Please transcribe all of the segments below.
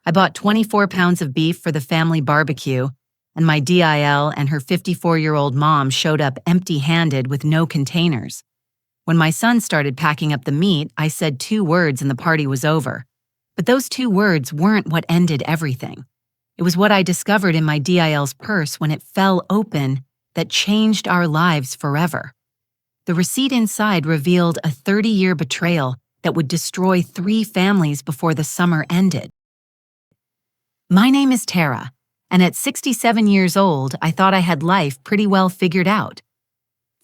I bought 24 pounds of beef for the family barbecue, and my DIL and her 54-year-old mom showed up empty-handed with no containers. When my son started packing up the meat, I said 2 words and the party was over. But those 2 words weren't what ended everything. It was what I discovered in my DIL's purse when it fell open that changed our lives forever. The receipt inside revealed a 30-year betrayal that would destroy 3 families before the summer ended. My name is Terra, and at 67 years old, I thought I had life pretty well figured out.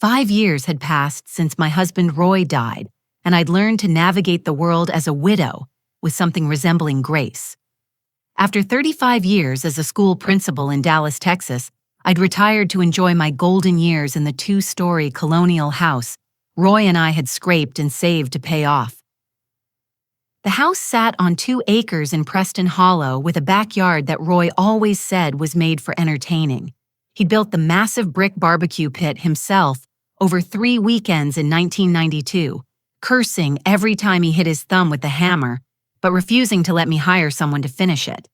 5 years had passed since my husband Roy died, and I'd learned to navigate the world as a widow with something resembling grace. After 35 years as a school principal in Dallas, Texas, I'd retired to enjoy my golden years in the 2-story colonial house Roy and I had scraped and saved to pay off. The house sat on 2 acres in Preston Hollow with a backyard that Roy always said was made for entertaining. He'd built the massive brick barbecue pit himself over 3 weekends in 1992, cursing every time he hit his thumb with the hammer, but refusing to let me hire someone to finish it.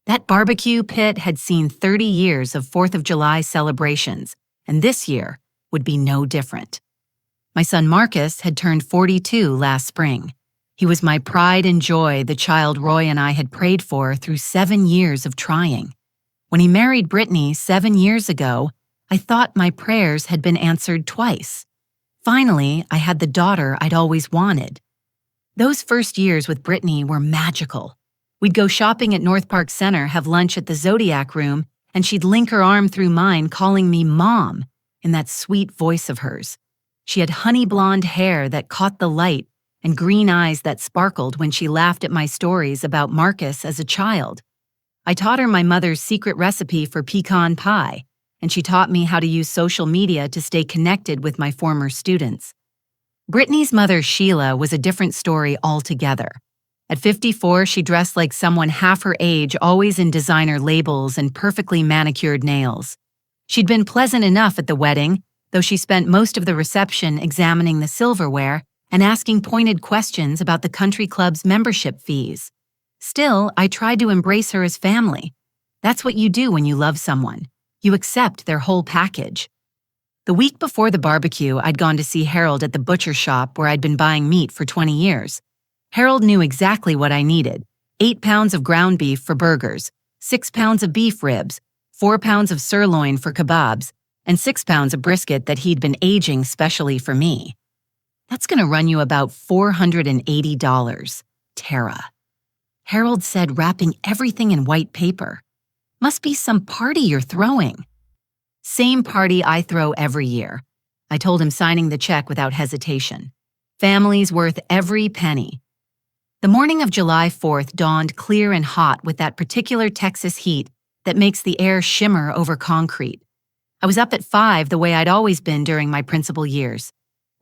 That barbecue pit had seen 30 years of 4th of July celebrations, and this year would be no different. My son Marcus had turned 42 last spring. He was my pride and joy, the child Roy and I had prayed for through 7 years of trying. When he married Brittany 7 years ago, I thought my prayers had been answered twice. Finally, I had the daughter I'd always wanted. Those first years with Brittany were magical. We'd go shopping at North Park Center, have lunch at the Zodiac Room, and she'd link her arm through mine, calling me Mom in that sweet voice of hers. She had honey blonde hair that caught the light and green eyes that sparkled when she laughed at my stories about Marcus as a child. I taught her my mother's secret recipe for pecan pie, and she taught me how to use social media to stay connected with my former students. Brittany's mother, Sheila, was a different story altogether. At 54, she dressed like someone half her age, always in designer labels and perfectly manicured nails. She'd been pleasant enough at the wedding, though she spent most of the reception examining the silverware and asking pointed questions about the country club's membership fees. Still, I tried to embrace her as family. That's what you do when you love someone. You accept their whole package. The week before the barbecue, I'd gone to see Harold at the butcher shop where I'd been buying meat for 20 years. Harold knew exactly what I needed: 8 pounds of ground beef for burgers, 6 pounds of beef ribs, 4 pounds of sirloin for kebabs, and 6 pounds of brisket that he'd been aging specially for me. That's going to run you about $480, Terra. Harold said, wrapping everything in white paper. Must be some party you're throwing. Same party I throw every year, I told him, signing the check without hesitation. Family's worth every penny. The morning of July 4th dawned clear and hot with that particular Texas heat that makes the air shimmer over concrete. I was up at 5 the way I'd always been during my principal years.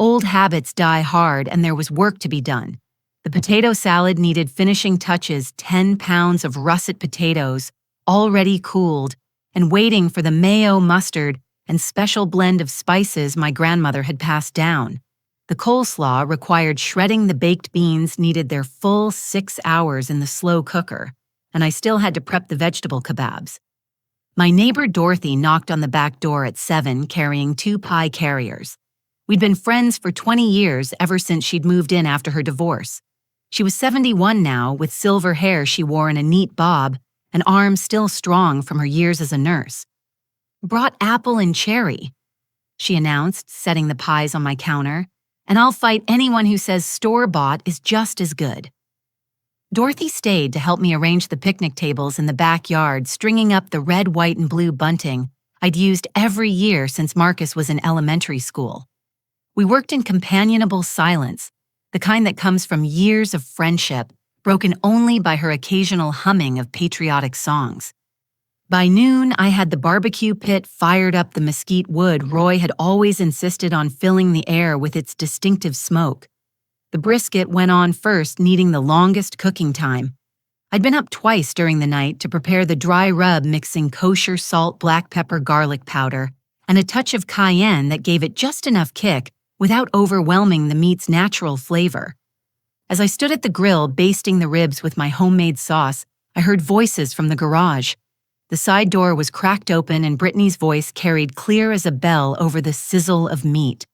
Old habits die hard and there was work to be done. The potato salad needed finishing touches: 10 pounds of russet potatoes, already cooled, and waiting for the mayo, mustard, and special blend of spices my grandmother had passed down. The coleslaw required shredding the baked beans, needed their full 6 hours in the slow cooker, and I still had to prep the vegetable kebabs. My neighbor Dorothy knocked on the back door at 7 carrying 2 pie carriers. We'd been friends for 20 years, ever since she'd moved in after her divorce. She was 71 now, with silver hair she wore in a neat bob, and arms still strong from her years as a nurse. "Brought apple and cherry," she announced, setting the pies on my counter, "and I'll fight anyone who says store-bought is just as good." Dorothy stayed to help me arrange the picnic tables in the backyard, stringing up the red, white, and blue bunting I'd used every year since Marcus was in elementary school. We worked in companionable silence, the kind that comes from years of friendship, broken only by her occasional humming of patriotic songs. By noon, I had the barbecue pit fired up, the mesquite wood Roy had always insisted on filling the air with its distinctive smoke. The brisket went on first, needing the longest cooking time. I'd been up twice during the night to prepare the dry rub, mixing kosher salt, black pepper, garlic powder, and a touch of cayenne that gave it just enough kick without overwhelming the meat's natural flavor. As I stood at the grill basting the ribs with my homemade sauce, I heard voices from the garage. The side door was cracked open and Brittany's voice carried clear as a bell over the sizzle of meat.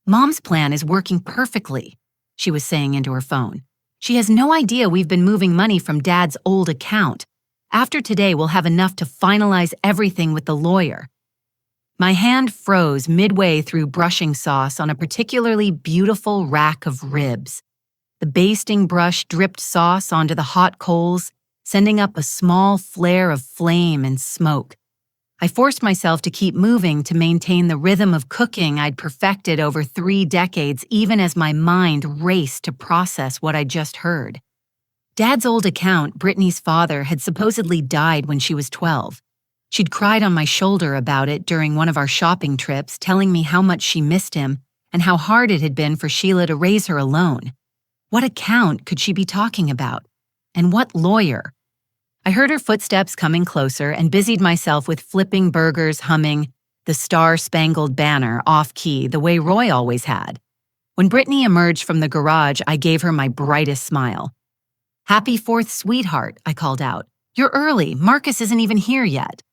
"Mom's plan is working perfectly," she was saying into her phone. "She has no idea we've been moving money from Dad's old account. After today, we'll have enough to finalize everything with the lawyer." My hand froze midway through brushing sauce on a particularly beautiful rack of ribs. The basting brush dripped sauce onto the hot coals, sending up a small flare of flame and smoke. I forced myself to keep moving to maintain the rhythm of cooking I'd perfected over 3 decades, even as my mind raced to process what I'd just heard. Dad's old account, Brittany's father, had supposedly died when she was 12. She'd cried on my shoulder about it during one of our shopping trips, telling me how much she missed him and how hard it had been for Sheila to raise her alone. What account could she be talking about? And what lawyer? I heard her footsteps coming closer and busied myself with flipping burgers, humming "The Star-Spangled Banner" off-key the way Roy always had. When Brittany emerged from the garage, I gave her my brightest smile. "Happy 4th, sweetheart," I called out. "You're early. Marcus isn't even here yet."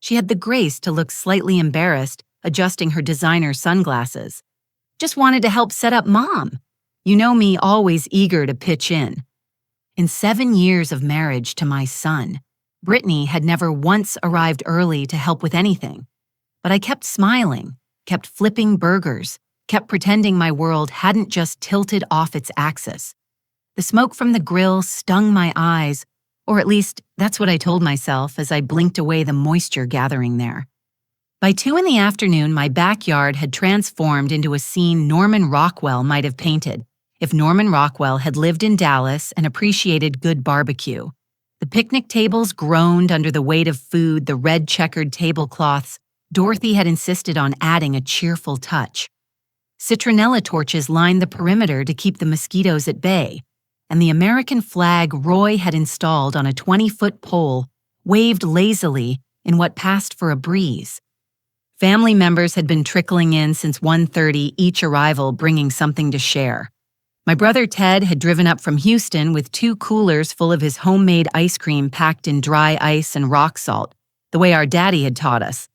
She had the grace to look slightly embarrassed, adjusting her designer sunglasses. "Just wanted to help set up Mom. You know me, always eager to pitch in." In 7 years of marriage to my son, Brittany had never once arrived early to help with anything. But I kept smiling, kept flipping burgers, kept pretending my world hadn't just tilted off its axis. The smoke from the grill stung my eyes, or at least that's what I told myself as I blinked away the moisture gathering there. By 2 in the afternoon, my backyard had transformed into a scene Norman Rockwell might have painted, if Norman Rockwell had lived in Dallas and appreciated good barbecue. The picnic tables groaned under the weight of food, the red checkered tablecloths. Dorothy had insisted on adding a cheerful touch. Citronella torches lined the perimeter to keep the mosquitoes at bay, and the American flag Roy had installed on a 20-foot pole waved lazily in what passed for a breeze. Family members had been trickling in since 1:30, each arrival bringing something to share. My brother Ted had driven up from Houston with 2 coolers full of his homemade ice cream packed in dry ice and rock salt, the way our daddy had taught us.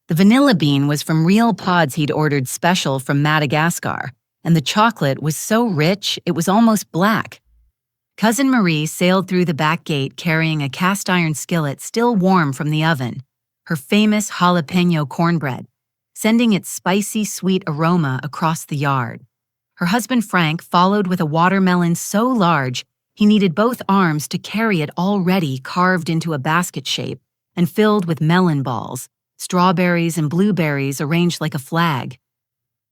The vanilla bean was from real pods he'd ordered special from Madagascar, and the chocolate was so rich it was almost black. Cousin Marie sailed through the back gate carrying a cast-iron skillet still warm from the oven, her famous jalapeno cornbread, sending its spicy, sweet aroma across the yard. Her husband Frank followed with a watermelon so large he needed both arms to carry it, already carved into a basket shape and filled with melon balls, strawberries and blueberries arranged like a flag.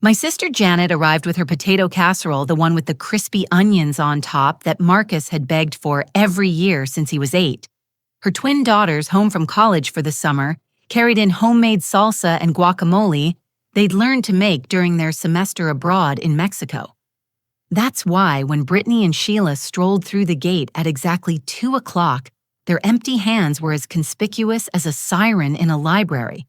My sister Janet arrived with her potato casserole, the one with the crispy onions on top that Marcus had begged for every year since he was 8. Her twin daughters, home from college for the summer, carried in homemade salsa and guacamole they'd learned to make during their semester abroad in Mexico. That's why when Brittany and Sheila strolled through the gate at exactly 2 o'clock, their empty hands were as conspicuous as a siren in a library.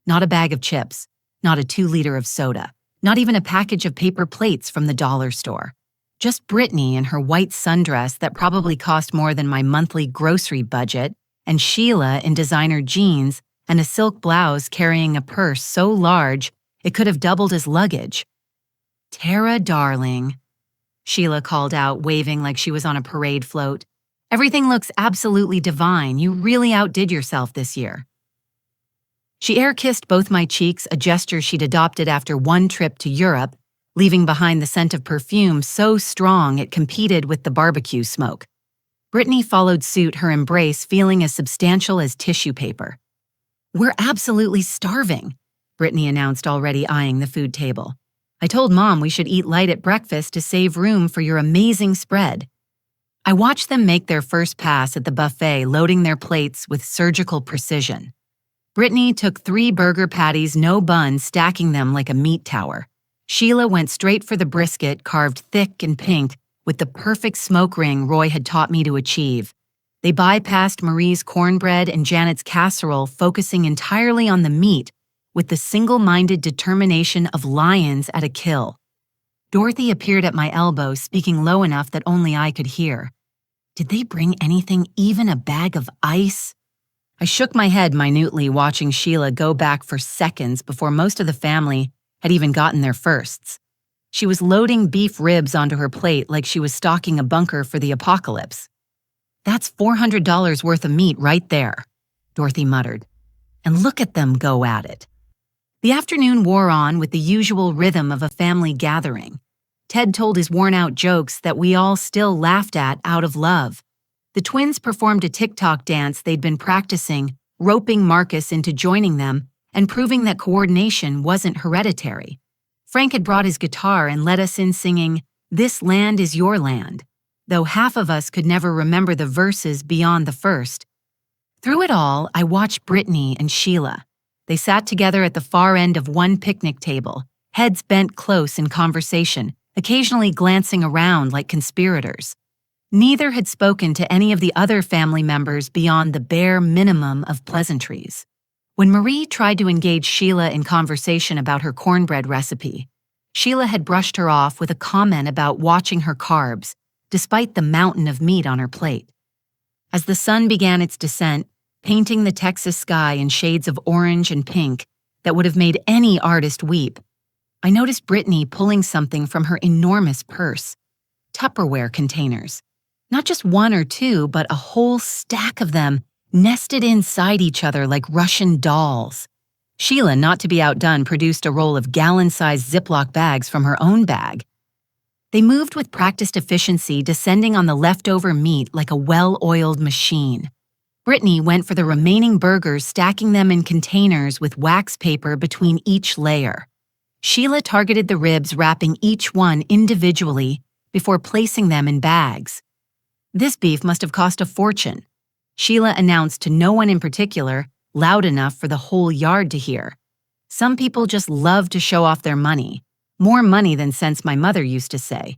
Not a bag of chips, not a 2-liter of soda, not even a package of paper plates from the dollar store. Just Brittany in her white sundress that probably cost more than my monthly grocery budget, and Sheila in designer jeans and a silk blouse carrying a purse so large it could have doubled as luggage. "Terra, darling," Sheila called out, waving like she was on a parade float. "Everything looks absolutely divine. You really outdid yourself this year." She air-kissed both my cheeks, a gesture she'd adopted after one trip to Europe, leaving behind the scent of perfume so strong it competed with the barbecue smoke. Brittany followed suit, her embrace feeling as substantial as tissue paper. "We're absolutely starving," Brittany announced, already eyeing the food table. "I told Mom we should eat light at breakfast to save room for your amazing spread." I watched them make their first pass at the buffet, loading their plates with surgical precision. Brittany took 3 burger patties, no bun, stacking them like a meat tower. Sheila went straight for the brisket, carved thick and pink, with the perfect smoke ring Roy had taught me to achieve. They bypassed Marie's cornbread and Janet's casserole, focusing entirely on the meat, with the single-minded determination of lions at a kill. Dorothy appeared at my elbow, speaking low enough that only I could hear. Did they bring anything, even a bag of ice? I shook my head minutely, watching Sheila go back for seconds before most of the family had even gotten their firsts. She was loading beef ribs onto her plate like she was stocking a bunker for the apocalypse. "That's $400 worth of meat right there," Dorothy muttered. "And look at them go at it." The afternoon wore on with the usual rhythm of a family gathering. Ted told his worn-out jokes that we all still laughed at out of love. The twins performed a TikTok dance they'd been practicing, roping Marcus into joining them and proving that coordination wasn't hereditary. Frank had brought his guitar and led us in singing, "This Land is Your Land," though half of us could never remember the verses beyond the first. Through it all, I watched Brittany and Sheila. They sat together at the far end of one picnic table, heads bent close in conversation, occasionally glancing around like conspirators. Neither had spoken to any of the other family members beyond the bare minimum of pleasantries. When Marie tried to engage Sheila in conversation about her cornbread recipe, Sheila had brushed her off with a comment about watching her carbs, despite the mountain of meat on her plate. As the sun began its descent, painting the Texas sky in shades of orange and pink that would have made any artist weep, I noticed Brittany pulling something from her enormous purse. Tupperware containers. Not just one or two, but a whole stack of them, nested inside each other like Russian dolls. Sheila, not to be outdone, produced a roll of gallon-sized Ziploc bags from her own bag. They moved with practiced efficiency, descending on the leftover meat like a well-oiled machine. Brittany went for the remaining burgers, stacking them in containers with wax paper between each layer. Sheila targeted the ribs, wrapping each one individually before placing them in bags. This beef must have cost a fortune. Sheila announced to no one in particular, loud enough for the whole yard to hear. Some people just love to show off their money. More money than sense, my mother used to say.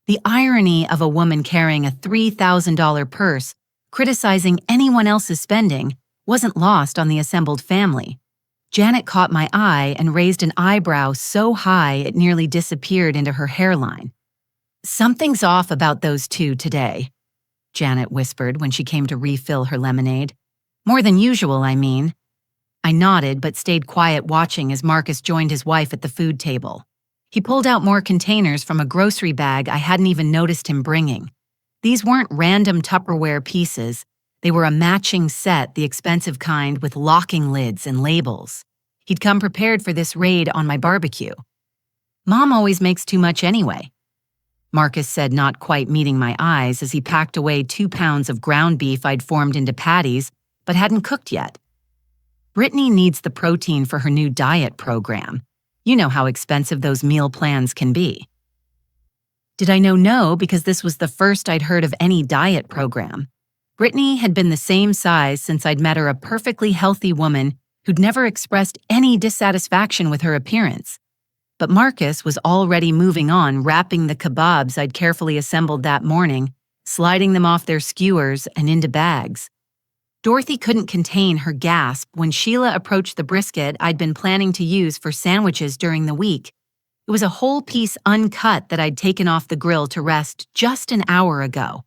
The irony of a woman carrying a $3,000 purse, criticizing anyone else's spending, wasn't lost on the assembled family. Janet caught my eye and raised an eyebrow so high it nearly disappeared into her hairline. "Something's off about those two today," Janet whispered when she came to refill her lemonade. "More than usual, I mean." I nodded but stayed quiet, watching as Marcus joined his wife at the food table. He pulled out more containers from a grocery bag I hadn't even noticed him bringing. These weren't random Tupperware pieces. They were a matching set, the expensive kind with locking lids and labels. He'd come prepared for this raid on my barbecue. "Mom always makes too much anyway," Marcus said, not quite meeting my eyes as he packed away 2 pounds of ground beef I'd formed into patties but hadn't cooked yet. "Brittany needs the protein for her new diet program. You know how expensive those meal plans can be." Did I know no because this was the first I'd heard of any diet program? Brittany had been the same size since I'd met her, a perfectly healthy woman who'd never expressed any dissatisfaction with her appearance. But Marcus was already moving on, wrapping the kebabs I'd carefully assembled that morning, sliding them off their skewers and into bags. Dorothy couldn't contain her gasp when Sheila approached the brisket I'd been planning to use for sandwiches during the week. It was a whole piece uncut that I'd taken off the grill to rest just an hour ago.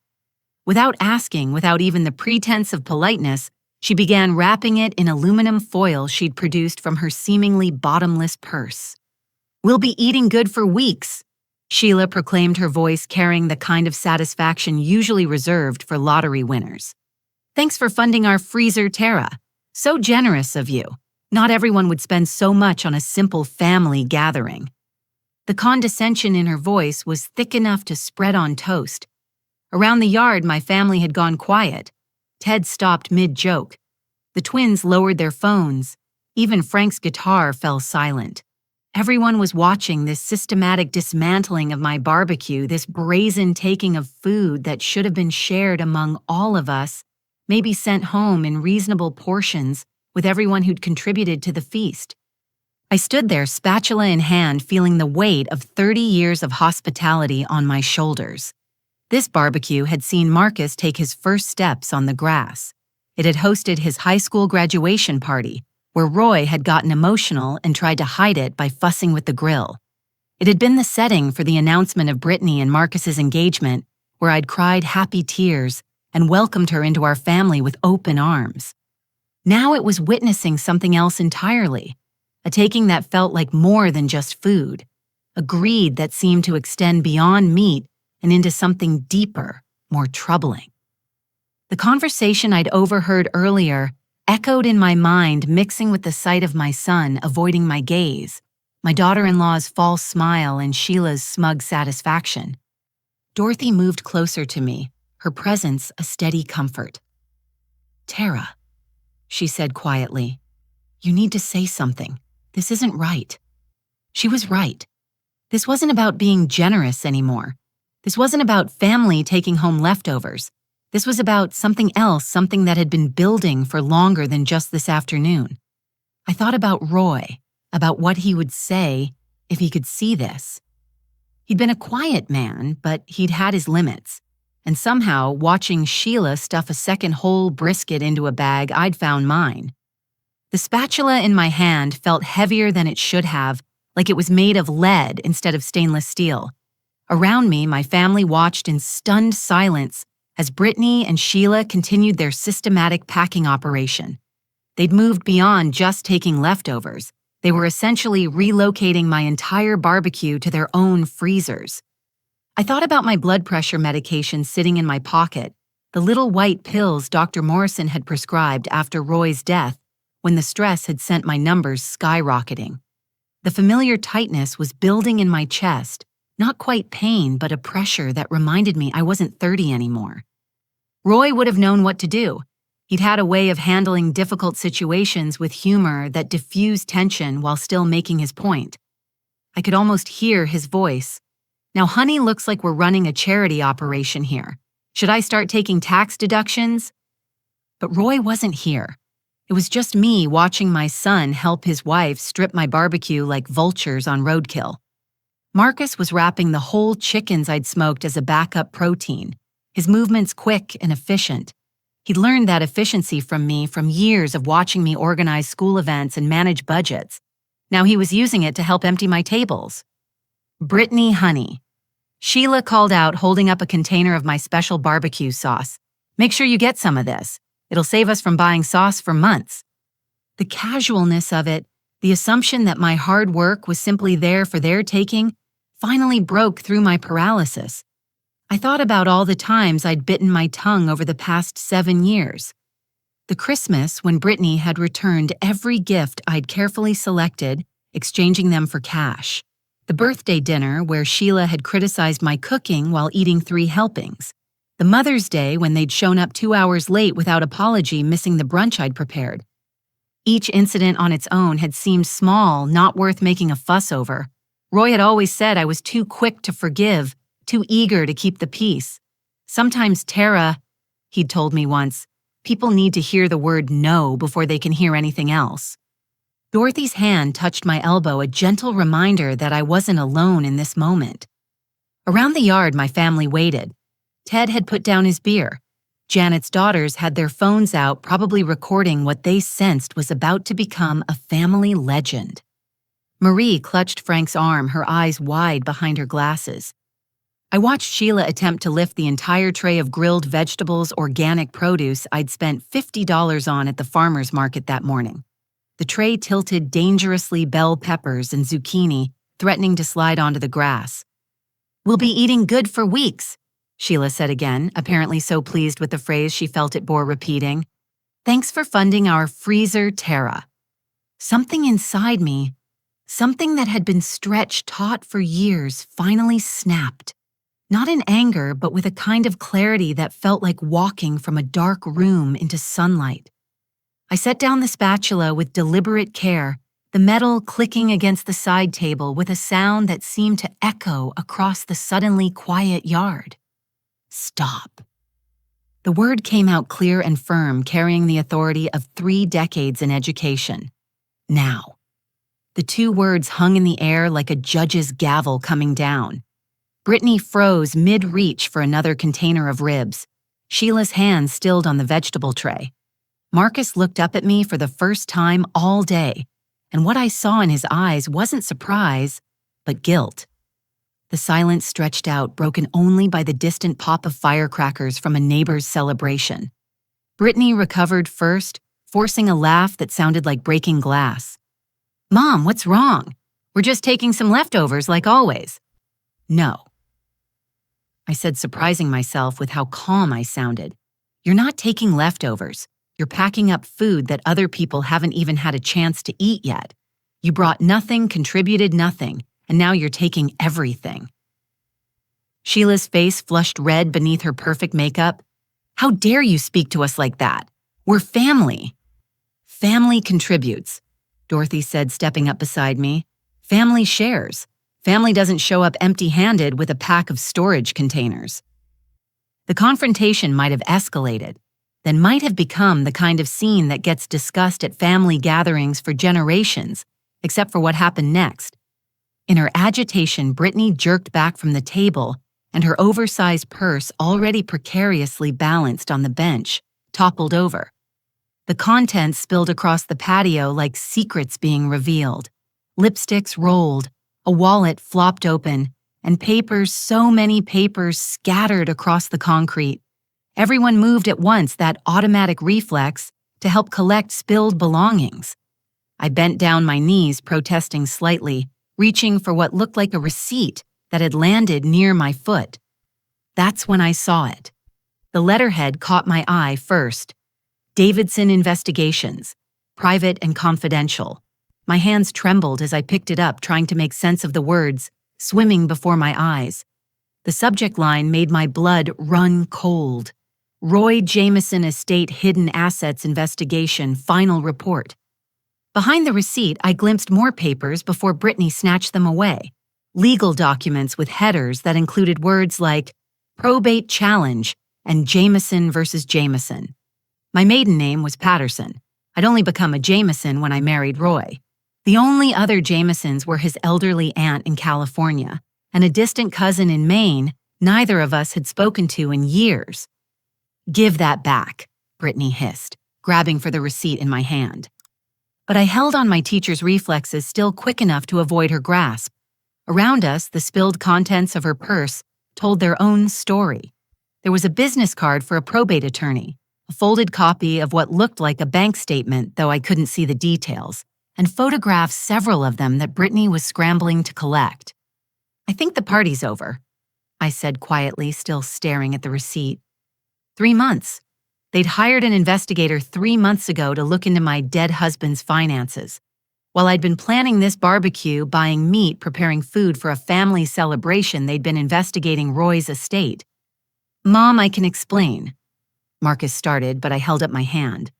Without asking, without even the pretense of politeness, she began wrapping it in aluminum foil she'd produced from her seemingly bottomless purse. "We'll be eating good for weeks," Sheila proclaimed, her voice carrying the kind of satisfaction usually reserved for lottery winners. "Thanks for funding our freezer, Terra. So generous of you. Not everyone would spend so much on a simple family gathering." The condescension in her voice was thick enough to spread on toast. Around the yard, my family had gone quiet. Ted stopped mid-joke. The twins lowered their phones. Even Frank's guitar fell silent. Everyone was watching this systematic dismantling of my barbecue, this brazen taking of food that should have been shared among all of us, maybe sent home in reasonable portions with everyone who'd contributed to the feast. I stood there, spatula in hand, feeling the weight of 30 years of hospitality on my shoulders. This barbecue had seen Marcus take his first steps on the grass. It had hosted his high school graduation party, where Roy had gotten emotional and tried to hide it by fussing with the grill. It had been the setting for the announcement of Brittany and Marcus's engagement, where I'd cried happy tears and welcomed her into our family with open arms. Now it was witnessing something else entirely, a taking that felt like more than just food, a greed that seemed to extend beyond meat and into something deeper, more troubling. The conversation I'd overheard earlier echoed in my mind, mixing with the sight of my son avoiding my gaze, my daughter-in-law's false smile, and Sheila's smug satisfaction. Dorothy moved closer to me, her presence a steady comfort. "Terra," she said quietly, "you need to say something. This isn't right." She was right. This wasn't about being generous anymore. This wasn't about family taking home leftovers. This was about something else, something that had been building for longer than just this afternoon. I thought about Roy, about what he would say if he could see this. He'd been a quiet man, but he'd had his limits. And somehow, watching Sheila stuff a second whole brisket into a bag, I'd found mine. The spatula in my hand felt heavier than it should have, like it was made of lead instead of stainless steel. Around me, my family watched in stunned silence as Brittany and Sheila continued their systematic packing operation. They'd moved beyond just taking leftovers. They were essentially relocating my entire barbecue to their own freezers. I thought about my blood pressure medication sitting in my pocket, the little white pills Dr. Morrison had prescribed after Roy's death, when the stress had sent my numbers skyrocketing. The familiar tightness was building in my chest, not quite pain, but a pressure that reminded me I wasn't 30 anymore. Roy would have known what to do. He'd had a way of handling difficult situations with humor that diffused tension while still making his point. I could almost hear his voice. "Now, honey, looks like we're running a charity operation here. Should I start taking tax deductions?" But Roy wasn't here. It was just me watching my son help his wife strip my barbecue like vultures on roadkill. Marcus was wrapping the whole chickens I'd smoked as a backup protein, his movements quick and efficient. He'd learned that efficiency from me from years of watching me organize school events and manage budgets. Now he was using it to help empty my tables. "Brittany, honey," Sheila called out, holding up a container of my special barbecue sauce. "Make sure you get some of this. It'll save us from buying sauce for months." The casualness of it, the assumption that my hard work was simply there for their taking, finally broke through my paralysis. I thought about all the times I'd bitten my tongue over the past 7 years. The Christmas when Brittany had returned every gift I'd carefully selected, exchanging them for cash. The birthday dinner where Sheila had criticized my cooking while eating 3 helpings. The Mother's Day when they'd shown up 2 hours late without apology, missing the brunch I'd prepared. Each incident on its own had seemed small, not worth making a fuss over. Roy had always said I was too quick to forgive, too eager to keep the peace. Sometimes Terra, he'd told me once, people need to hear the word no before they can hear anything else. Dorothy's hand touched my elbow, a gentle reminder that I wasn't alone in this moment. Around the yard, my family waited. Ted had put down his beer. Janet's daughters had their phones out, probably recording what they sensed was about to become a family legend. Marie clutched Frank's arm, her eyes wide behind her glasses. I watched Sheila attempt to lift the entire tray of grilled vegetables, organic produce I'd spent $50 on at the farmer's market that morning. The tray tilted dangerously, bell peppers and zucchini, threatening to slide onto the grass. "We'll be eating good for weeks," Sheila said again, apparently so pleased with the phrase she felt it bore repeating. "Thanks for funding our freezer, Terra." Something inside me, something that had been stretched taut for years, finally snapped. Not in anger, but with a kind of clarity that felt like walking from a dark room into sunlight. I set down the spatula with deliberate care, the metal clicking against the side table with a sound that seemed to echo across the suddenly quiet yard. Stop. The word came out clear and firm, carrying the authority of 3 decades in education. Now. The 2 words hung in the air like a judge's gavel coming down. Brittany froze mid-reach for another container of ribs. Sheila's hand stilled on the vegetable tray. Marcus looked up at me for the first time all day, and what I saw in his eyes wasn't surprise, but guilt. The silence stretched out, broken only by the distant pop of firecrackers from a neighbor's celebration. Brittany recovered first, forcing a laugh that sounded like breaking glass. "Mom, what's wrong? We're just taking some leftovers like always." "No," I said, surprising myself with how calm I sounded. "You're not taking leftovers. You're packing up food that other people haven't even had a chance to eat yet. You brought nothing, contributed nothing, and now you're taking everything." Sheila's face flushed red beneath her perfect makeup. "How dare you speak to us like that? We're family." "Family contributes," Dorothy said, stepping up beside me. "Family shares. Family doesn't show up empty-handed with a pack of storage containers." The confrontation might have escalated, then might have become the kind of scene that gets discussed at family gatherings for generations, except for what happened next. In her agitation, Brittany jerked back from the table, and her oversized purse, already precariously balanced on the bench, toppled over. The contents spilled across the patio like secrets being revealed. Lipsticks rolled, a wallet flopped open, and papers, so many papers, scattered across the concrete. Everyone moved at once, that automatic reflex, to help collect spilled belongings. I bent down my knees, protesting slightly, reaching for what looked like a receipt that had landed near my foot. That's when I saw it. The letterhead caught my eye first. Davidson Investigations, private and confidential. My hands trembled as I picked it up, trying to make sense of the words swimming before my eyes. The subject line made my blood run cold. Roy Jameson Estate Hidden Assets Investigation Final Report. Behind the receipt, I glimpsed more papers before Brittany snatched them away. Legal documents with headers that included words like probate challenge and Jameson versus Jameson. My maiden name was Patterson. I'd only become a Jameson when I married Roy. The only other Jamesons were his elderly aunt in California and a distant cousin in Maine neither of us had spoken to in years. "Give that back," Brittany hissed, grabbing for the receipt in my hand. But I held on my teacher's reflexes still quick enough to avoid her grasp. Around us, the spilled contents of her purse told their own story. There was a business card for a probate attorney, a folded copy of what looked like a bank statement, though I couldn't see the details, and photographs, several of them, that Brittany was scrambling to collect. "I think the party's over," I said quietly, still staring at the receipt. 3 months. They'd hired an investigator 3 months ago to look into my dead husband's finances. While I'd been planning this barbecue, buying meat, preparing food for a family celebration, they'd been investigating Roy's estate. "Mom, I can explain," Marcus started, but I held up my hand.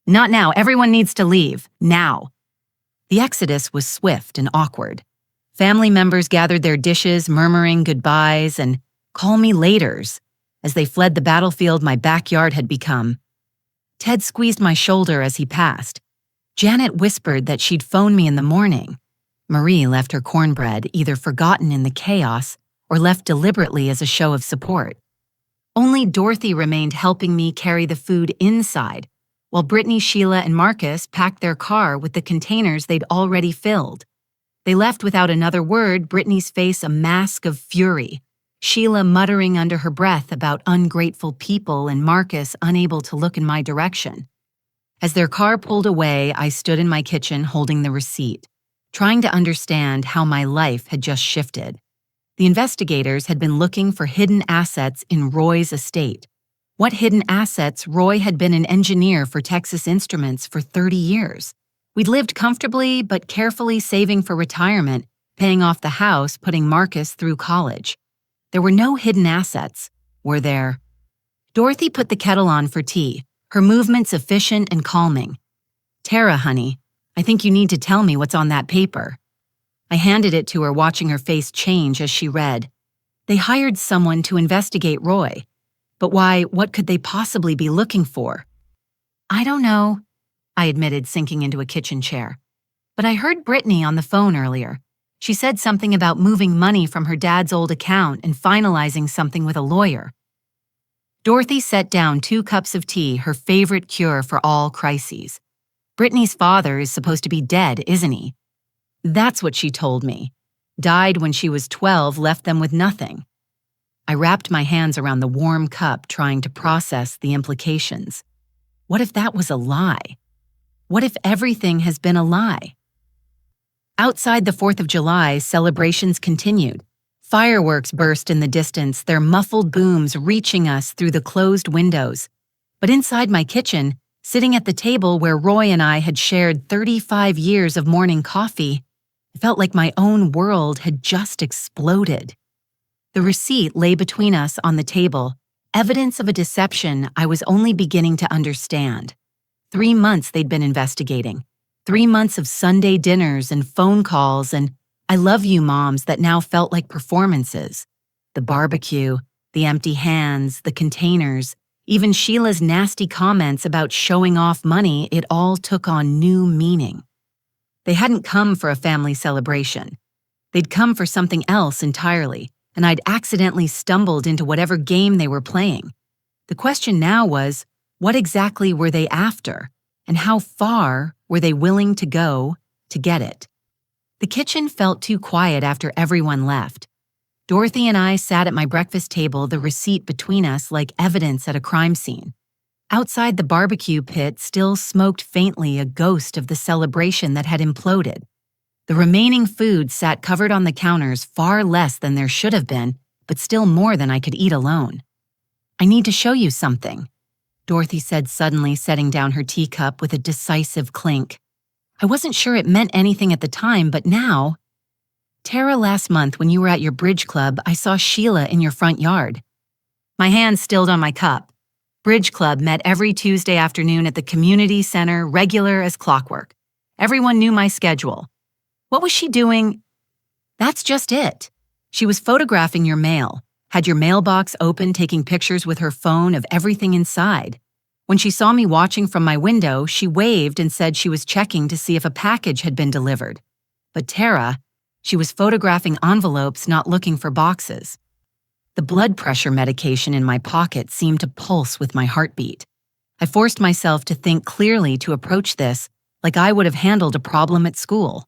"Not now. Everyone needs to leave. Now." The exodus was swift and awkward. Family members gathered their dishes, murmuring goodbyes and "call me laters" as they fled the battlefield my backyard had become. Ted squeezed my shoulder as he passed. Janet whispered that she'd phone me in the morning. Marie left her cornbread, either forgotten in the chaos or left deliberately as a show of support. Only Dorothy remained, helping me carry the food inside, while Brittany, Sheila, and Marcus packed their car with the containers they'd already filled. They left without another word, Brittany's face a mask of fury, Sheila muttering under her breath about ungrateful people, and Marcus unable to look in my direction. As their car pulled away, I stood in my kitchen holding the receipt, trying to understand how my life had just shifted. The investigators had been looking for hidden assets in Roy's estate. What hidden assets? Roy had been an engineer for Texas Instruments for 30 years. We'd lived comfortably but carefully, saving for retirement, paying off the house, putting Marcus through college. There were no hidden assets, were there? Dorothy put the kettle on for tea, her movements efficient and calming. "Terra, honey, I think you need to tell me what's on that paper." I handed it to her, watching her face change as she read. They hired someone to investigate Roy. But why? What could they possibly be looking for? "I don't know," I admitted, sinking into a kitchen chair. "But I heard Brittany on the phone earlier. She said something about moving money from her dad's old account and finalizing something with a lawyer." Dorothy set down 2 cups of tea, her favorite cure for all crises. "Brittany's father is supposed to be dead, isn't he?" "That's what she told me." Died when she was 12, left them with nothing. I wrapped my hands around the warm cup, trying to process the implications. What if that was a lie? What if everything has been a lie? Outside the 4th of July, celebrations continued. Fireworks burst in the distance, their muffled booms reaching us through the closed windows. But inside my kitchen, sitting at the table where Roy and I had shared 35 years of morning coffee, it felt like my own world had just exploded. The receipt lay between us on the table, evidence of a deception I was only beginning to understand. 3 months they'd been investigating. 3 months of Sunday dinners and phone calls and I love you moms that now felt like performances. The barbecue, the empty hands, the containers, even Sheila's nasty comments about showing off money, it all took on new meaning. They hadn't come for a family celebration. They'd come for something else entirely, and I'd accidentally stumbled into whatever game they were playing. The question now was, what exactly were they after, and how far were they willing to go to get it? The kitchen felt too quiet after everyone left. Dorothy and I sat at my breakfast table, the receipt between us like evidence at a crime scene. Outside the barbecue pit still smoked faintly, a ghost of the celebration that had imploded. The remaining food sat covered on the counters, far less than there should have been, but still more than I could eat alone. "I need to show you something," Dorothy said suddenly, setting down her teacup with a decisive clink. I wasn't sure it meant anything at the time, but now... "Terra, last month when you were at your bridge club, I saw Sheila in your front yard." My hand stilled on my cup. Bridge club met every Tuesday afternoon at the community center, regular as clockwork. Everyone knew my schedule. What was she doing? That's just it. She was photographing your mail, had your mailbox open, taking pictures with her phone of everything inside. When she saw me watching from my window, she waved and said she was checking to see if a package had been delivered. But Terra, she was photographing envelopes, not looking for boxes. The blood pressure medication in my pocket seemed to pulse with my heartbeat. I forced myself to think clearly, to approach this like I would have handled a problem at school.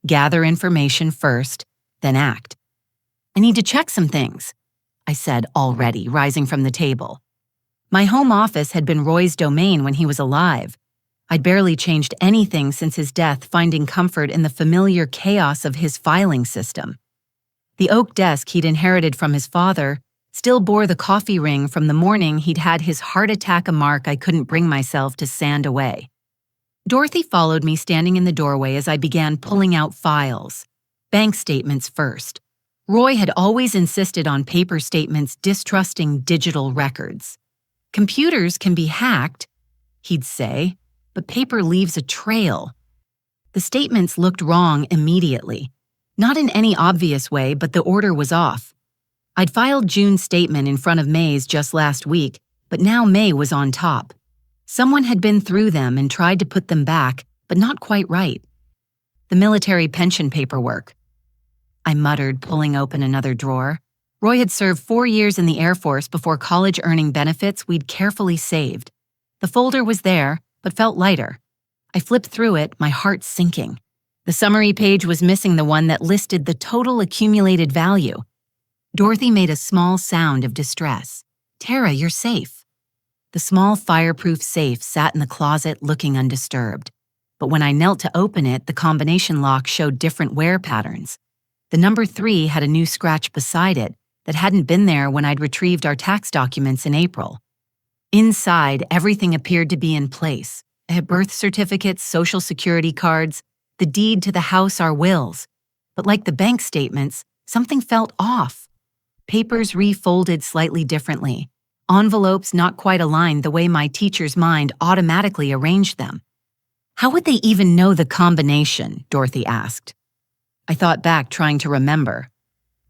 Gather information first, then act. "I need to check some things," I said already, rising from the table. My home office had been Roy's domain when he was alive. I'd barely changed anything since his death, finding comfort in the familiar chaos of his filing system. The oak desk he'd inherited from his father still bore the coffee ring from the morning he'd had his heart attack, a mark I couldn't bring myself to sand away. Dorothy followed me, standing in the doorway as I began pulling out files. Bank statements first. Roy had always insisted on paper statements, distrusting digital records. "Computers can be hacked," he'd say, "but paper leaves a trail." The statements looked wrong immediately. Not in any obvious way, but the order was off. I'd filed June's statement in front of May's just last week, but now May was on top. Someone had been through them and tried to put them back, but not quite right. The military pension paperwork. I muttered, pulling open another drawer. Roy had served 4 years in the Air Force before college, earning benefits we'd carefully saved. The folder was there, but felt lighter. I flipped through it, my heart sinking. The summary page was missing, the one that listed the total accumulated value. Dorothy made a small sound of distress. "Terra, you're safe." The small fireproof safe sat in the closet, looking undisturbed. But when I knelt to open it, the combination lock showed different wear patterns. The number 3 had a new scratch beside it that hadn't been there when I'd retrieved our tax documents in April. Inside, everything appeared to be in place. I had birth certificates, social security cards, the deed to the house, our wills. But like the bank statements, something felt off. Papers refolded slightly differently. Envelopes not quite aligned the way my teacher's mind automatically arranged them. "How would they even know the combination?" Dorothy asked. I thought back, trying to remember.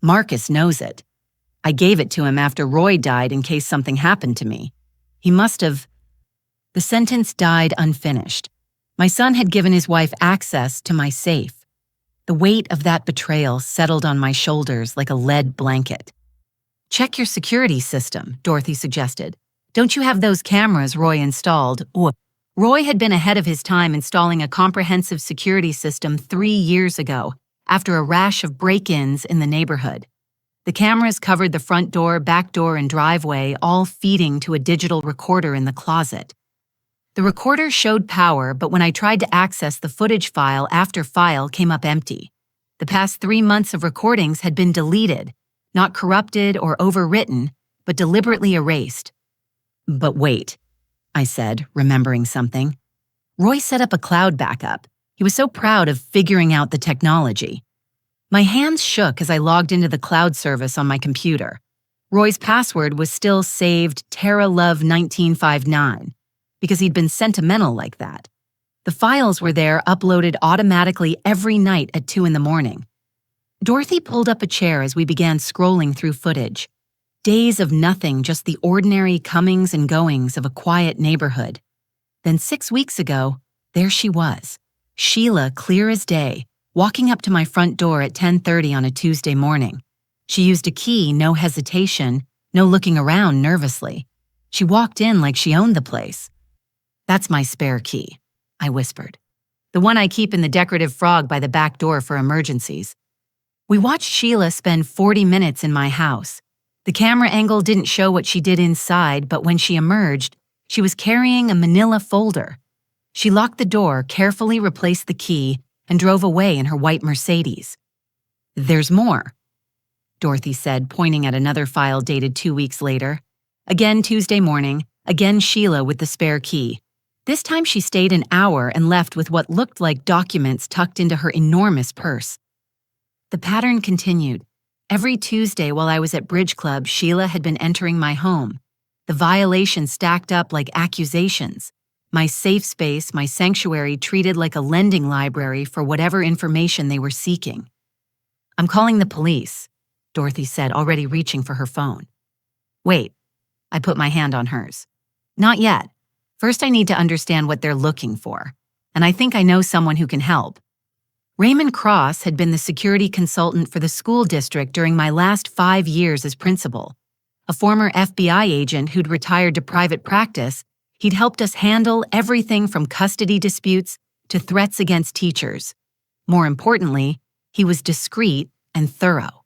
"Marcus knows it. I gave it to him after Roy died in case something happened to me. He must have..." The sentence died unfinished. My son had given his wife access to my safe. The weight of that betrayal settled on my shoulders like a lead blanket. "Check your security system," Dorothy suggested. "Don't you have those cameras Roy installed?" Roy had been ahead of his time, installing a comprehensive security system 3 years ago, after a rash of break-ins in the neighborhood. The cameras covered the front door, back door, and driveway, all feeding to a digital recorder in the closet. The recorder showed power, but when I tried to access the footage file after file came up empty. The past 3 months of recordings had been deleted, not corrupted or overwritten, but deliberately erased. But wait, I said, remembering something. Roy set up a cloud backup. He was so proud of figuring out the technology. My hands shook as I logged into the cloud service on my computer. Roy's password was still saved Terra Love 1959, because he'd been sentimental like that. The files were there, uploaded automatically every night at 2 in the morning. Dorothy pulled up a chair as we began scrolling through footage. Days of nothing, just the ordinary comings and goings of a quiet neighborhood. Then 6 weeks ago, there she was, Sheila, clear as day, walking up to my front door at 10:30 on a Tuesday morning. She used a key, no hesitation, no looking around nervously. She walked in like she owned the place. "That's my spare key," I whispered. "The one I keep in the decorative frog by the back door for emergencies." We watched Sheila spend 40 minutes in my house. The camera angle didn't show what she did inside, but when she emerged, she was carrying a manila folder. She locked the door, carefully replaced the key, and drove away in her white Mercedes. "There's more," Dorothy said, pointing at another file dated 2 weeks later. Again Tuesday morning, again Sheila with the spare key. This time she stayed an hour and left with what looked like documents tucked into her enormous purse. The pattern continued. Every Tuesday while I was at Bridge Club, Sheila had been entering my home. The violations stacked up like accusations. My safe space, my sanctuary, treated like a lending library for whatever information they were seeking. "I'm calling the police," Dorothy said, already reaching for her phone. "Wait," I put my hand on hers. "Not yet. First I need to understand what they're looking for, and I think I know someone who can help." Raymond Cross had been the security consultant for the school district during my last 5 years as principal. A former FBI agent who'd retired to private practice, he'd helped us handle everything from custody disputes to threats against teachers. More importantly, he was discreet and thorough.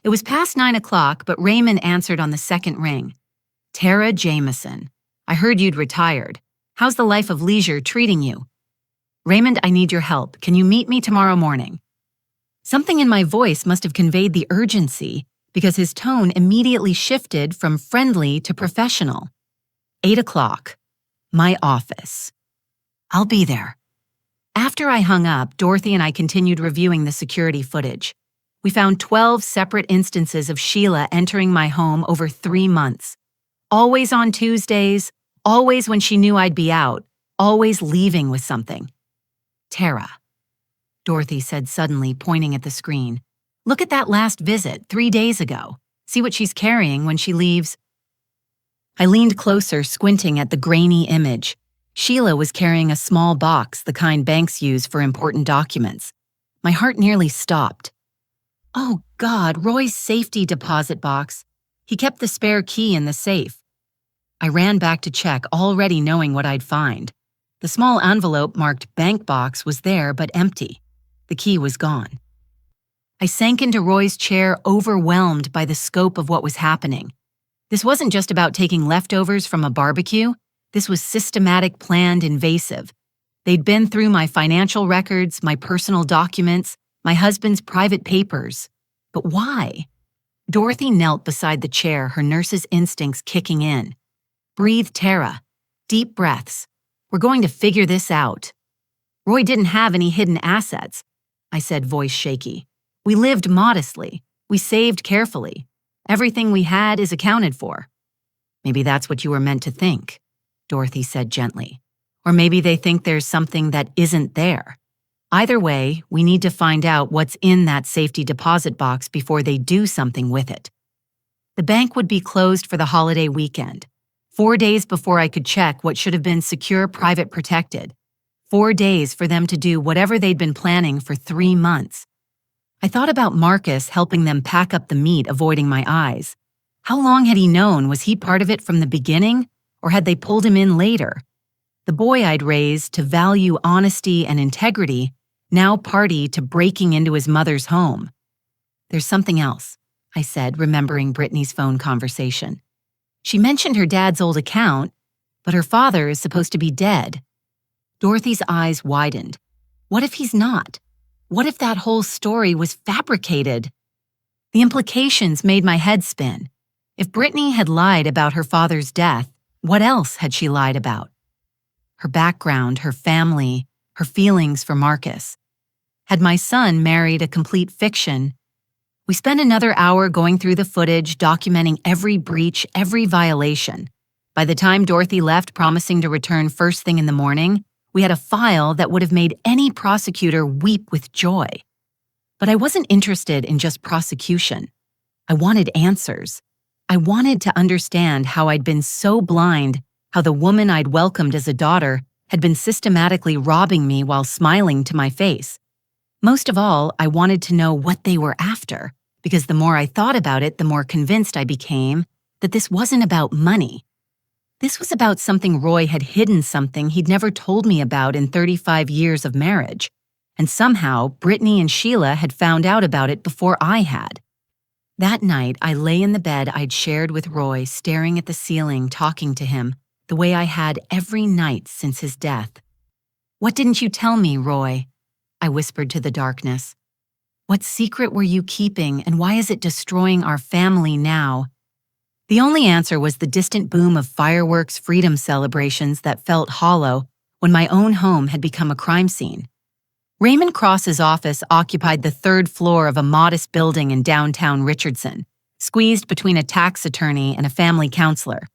It was past 9 o'clock, but Raymond answered on the second ring. "Terra Jameson, I heard you'd retired. How's the life of leisure treating you?" "Raymond, I need your help. Can you meet me tomorrow morning?" Something in my voice must have conveyed the urgency, because his tone immediately shifted from friendly to professional. 8 o'clock. My office. "I'll be there." After I hung up, Dorothy and I continued reviewing the security footage. We found 12 separate instances of Sheila entering my home over 3 months. Always on Tuesdays, always when she knew I'd be out, always leaving with something. "Terra," Dorothy said suddenly, pointing at the screen. "Look at that last visit 3 days ago. See what she's carrying when she leaves." I leaned closer, squinting at the grainy image. Sheila was carrying a small box, the kind banks use for important documents. My heart nearly stopped. Oh God, Roy's safety deposit box. He kept the spare key in the safe. I ran back to check, already knowing what I'd find. The small envelope marked bank box was there, but empty. The key was gone. I sank into Roy's chair, overwhelmed by the scope of what was happening. This wasn't just about taking leftovers from a barbecue. This was systematic, planned, invasive. They'd been through my financial records, my personal documents, my husband's private papers. But why? Dorothy knelt beside the chair, her nurse's instincts kicking in. "Breathe, Terra. Deep breaths. We're going to figure this out." "Roy didn't have any hidden assets," I said, voice shaky. "We lived modestly. We saved carefully. Everything we had is accounted for." "Maybe that's what you were meant to think," Dorothy said gently. "Or maybe they think there's something that isn't there. Either way, we need to find out what's in that safety deposit box before they do something with it." The bank would be closed for the holiday weekend. 4 days before I could check what should have been secure, private, protected. 4 days for them to do whatever they'd been planning for 3 months. I thought about Marcus helping them pack up the meat, avoiding my eyes. How long had he known? Was he part of it from the beginning, or had they pulled him in later? The boy I'd raised to value honesty and integrity now party to breaking into his mother's home. There's something else, I said, remembering Brittany's phone conversation. She mentioned her dad's old account, but her father is supposed to be dead. Dorothy's eyes widened. What if he's not? What if that whole story was fabricated? The implications made my head spin. If Brittany had lied about her father's death, what else had she lied about? Her background, her family, her feelings for Marcus. Had my son married a complete fiction? We spent another hour going through the footage, documenting every breach, every violation. By the time Dorothy left promising to return first thing in the morning, we had a file that would have made any prosecutor weep with joy. But I wasn't interested in just prosecution. I wanted answers. I wanted to understand how I'd been so blind, how the woman I'd welcomed as a daughter had been systematically robbing me while smiling to my face. Most of all, I wanted to know what they were after, because the more I thought about it, the more convinced I became that this wasn't about money. This was about something Roy had hidden, something he'd never told me about in 35 years of marriage. And somehow, Brittany and Sheila had found out about it before I had. That night, I lay in the bed I'd shared with Roy, staring at the ceiling, talking to him, the way I had every night since his death. "What didn't you tell me, Roy?" I whispered to the darkness. "What secret were you keeping, and why is it destroying our family now?" The only answer was the distant boom of fireworks, freedom celebrations that felt hollow when my own home had become a crime scene. Raymond Cross's office occupied the third floor of a modest building in downtown Richardson, squeezed between a tax attorney and a family counselor.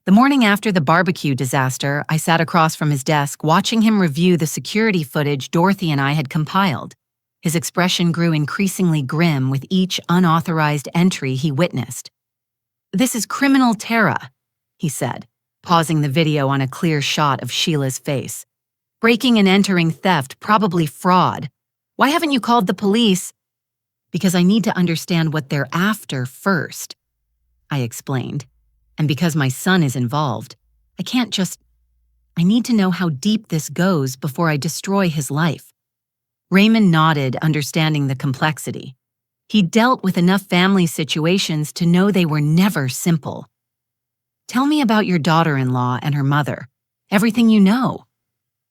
The morning after the barbecue disaster, I sat across from his desk watching him review the security footage Dorothy and I had compiled. His expression grew increasingly grim with each unauthorized entry he witnessed. "This is criminal Terra," he said, pausing the video on a clear shot of Sheila's face. "Breaking and entering theft, probably fraud. Why haven't you called the police?" "Because I need to understand what they're after first," I explained. "And because my son is involved, I need to know how deep this goes before I destroy his life." Raymond nodded, understanding the complexity. He'd dealt with enough family situations to know they were never simple. "Tell me about your daughter-in-law and her mother. Everything you know."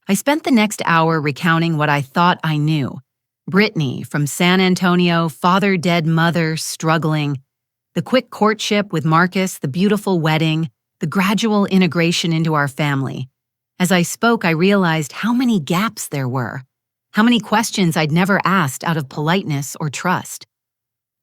I spent the next hour recounting what I thought I knew. Brittany, from San Antonio, father dead, mother struggling. The quick courtship with Marcus, the beautiful wedding, the gradual integration into our family. As I spoke, I realized how many gaps there were, how many questions I'd never asked out of politeness or trust.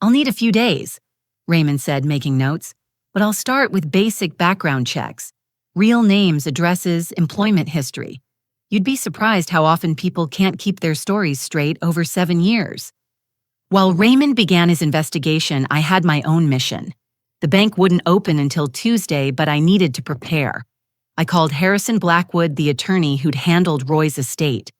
"I'll need a few days," Raymond said, making notes, "but I'll start with basic background checks. Real names, addresses, employment history. You'd be surprised how often people can't keep their stories straight over 7 years. While Raymond began his investigation, I had my own mission. The bank wouldn't open until Tuesday, but I needed to prepare. I called Harrison Blackwood, the attorney who'd handled Roy's estate.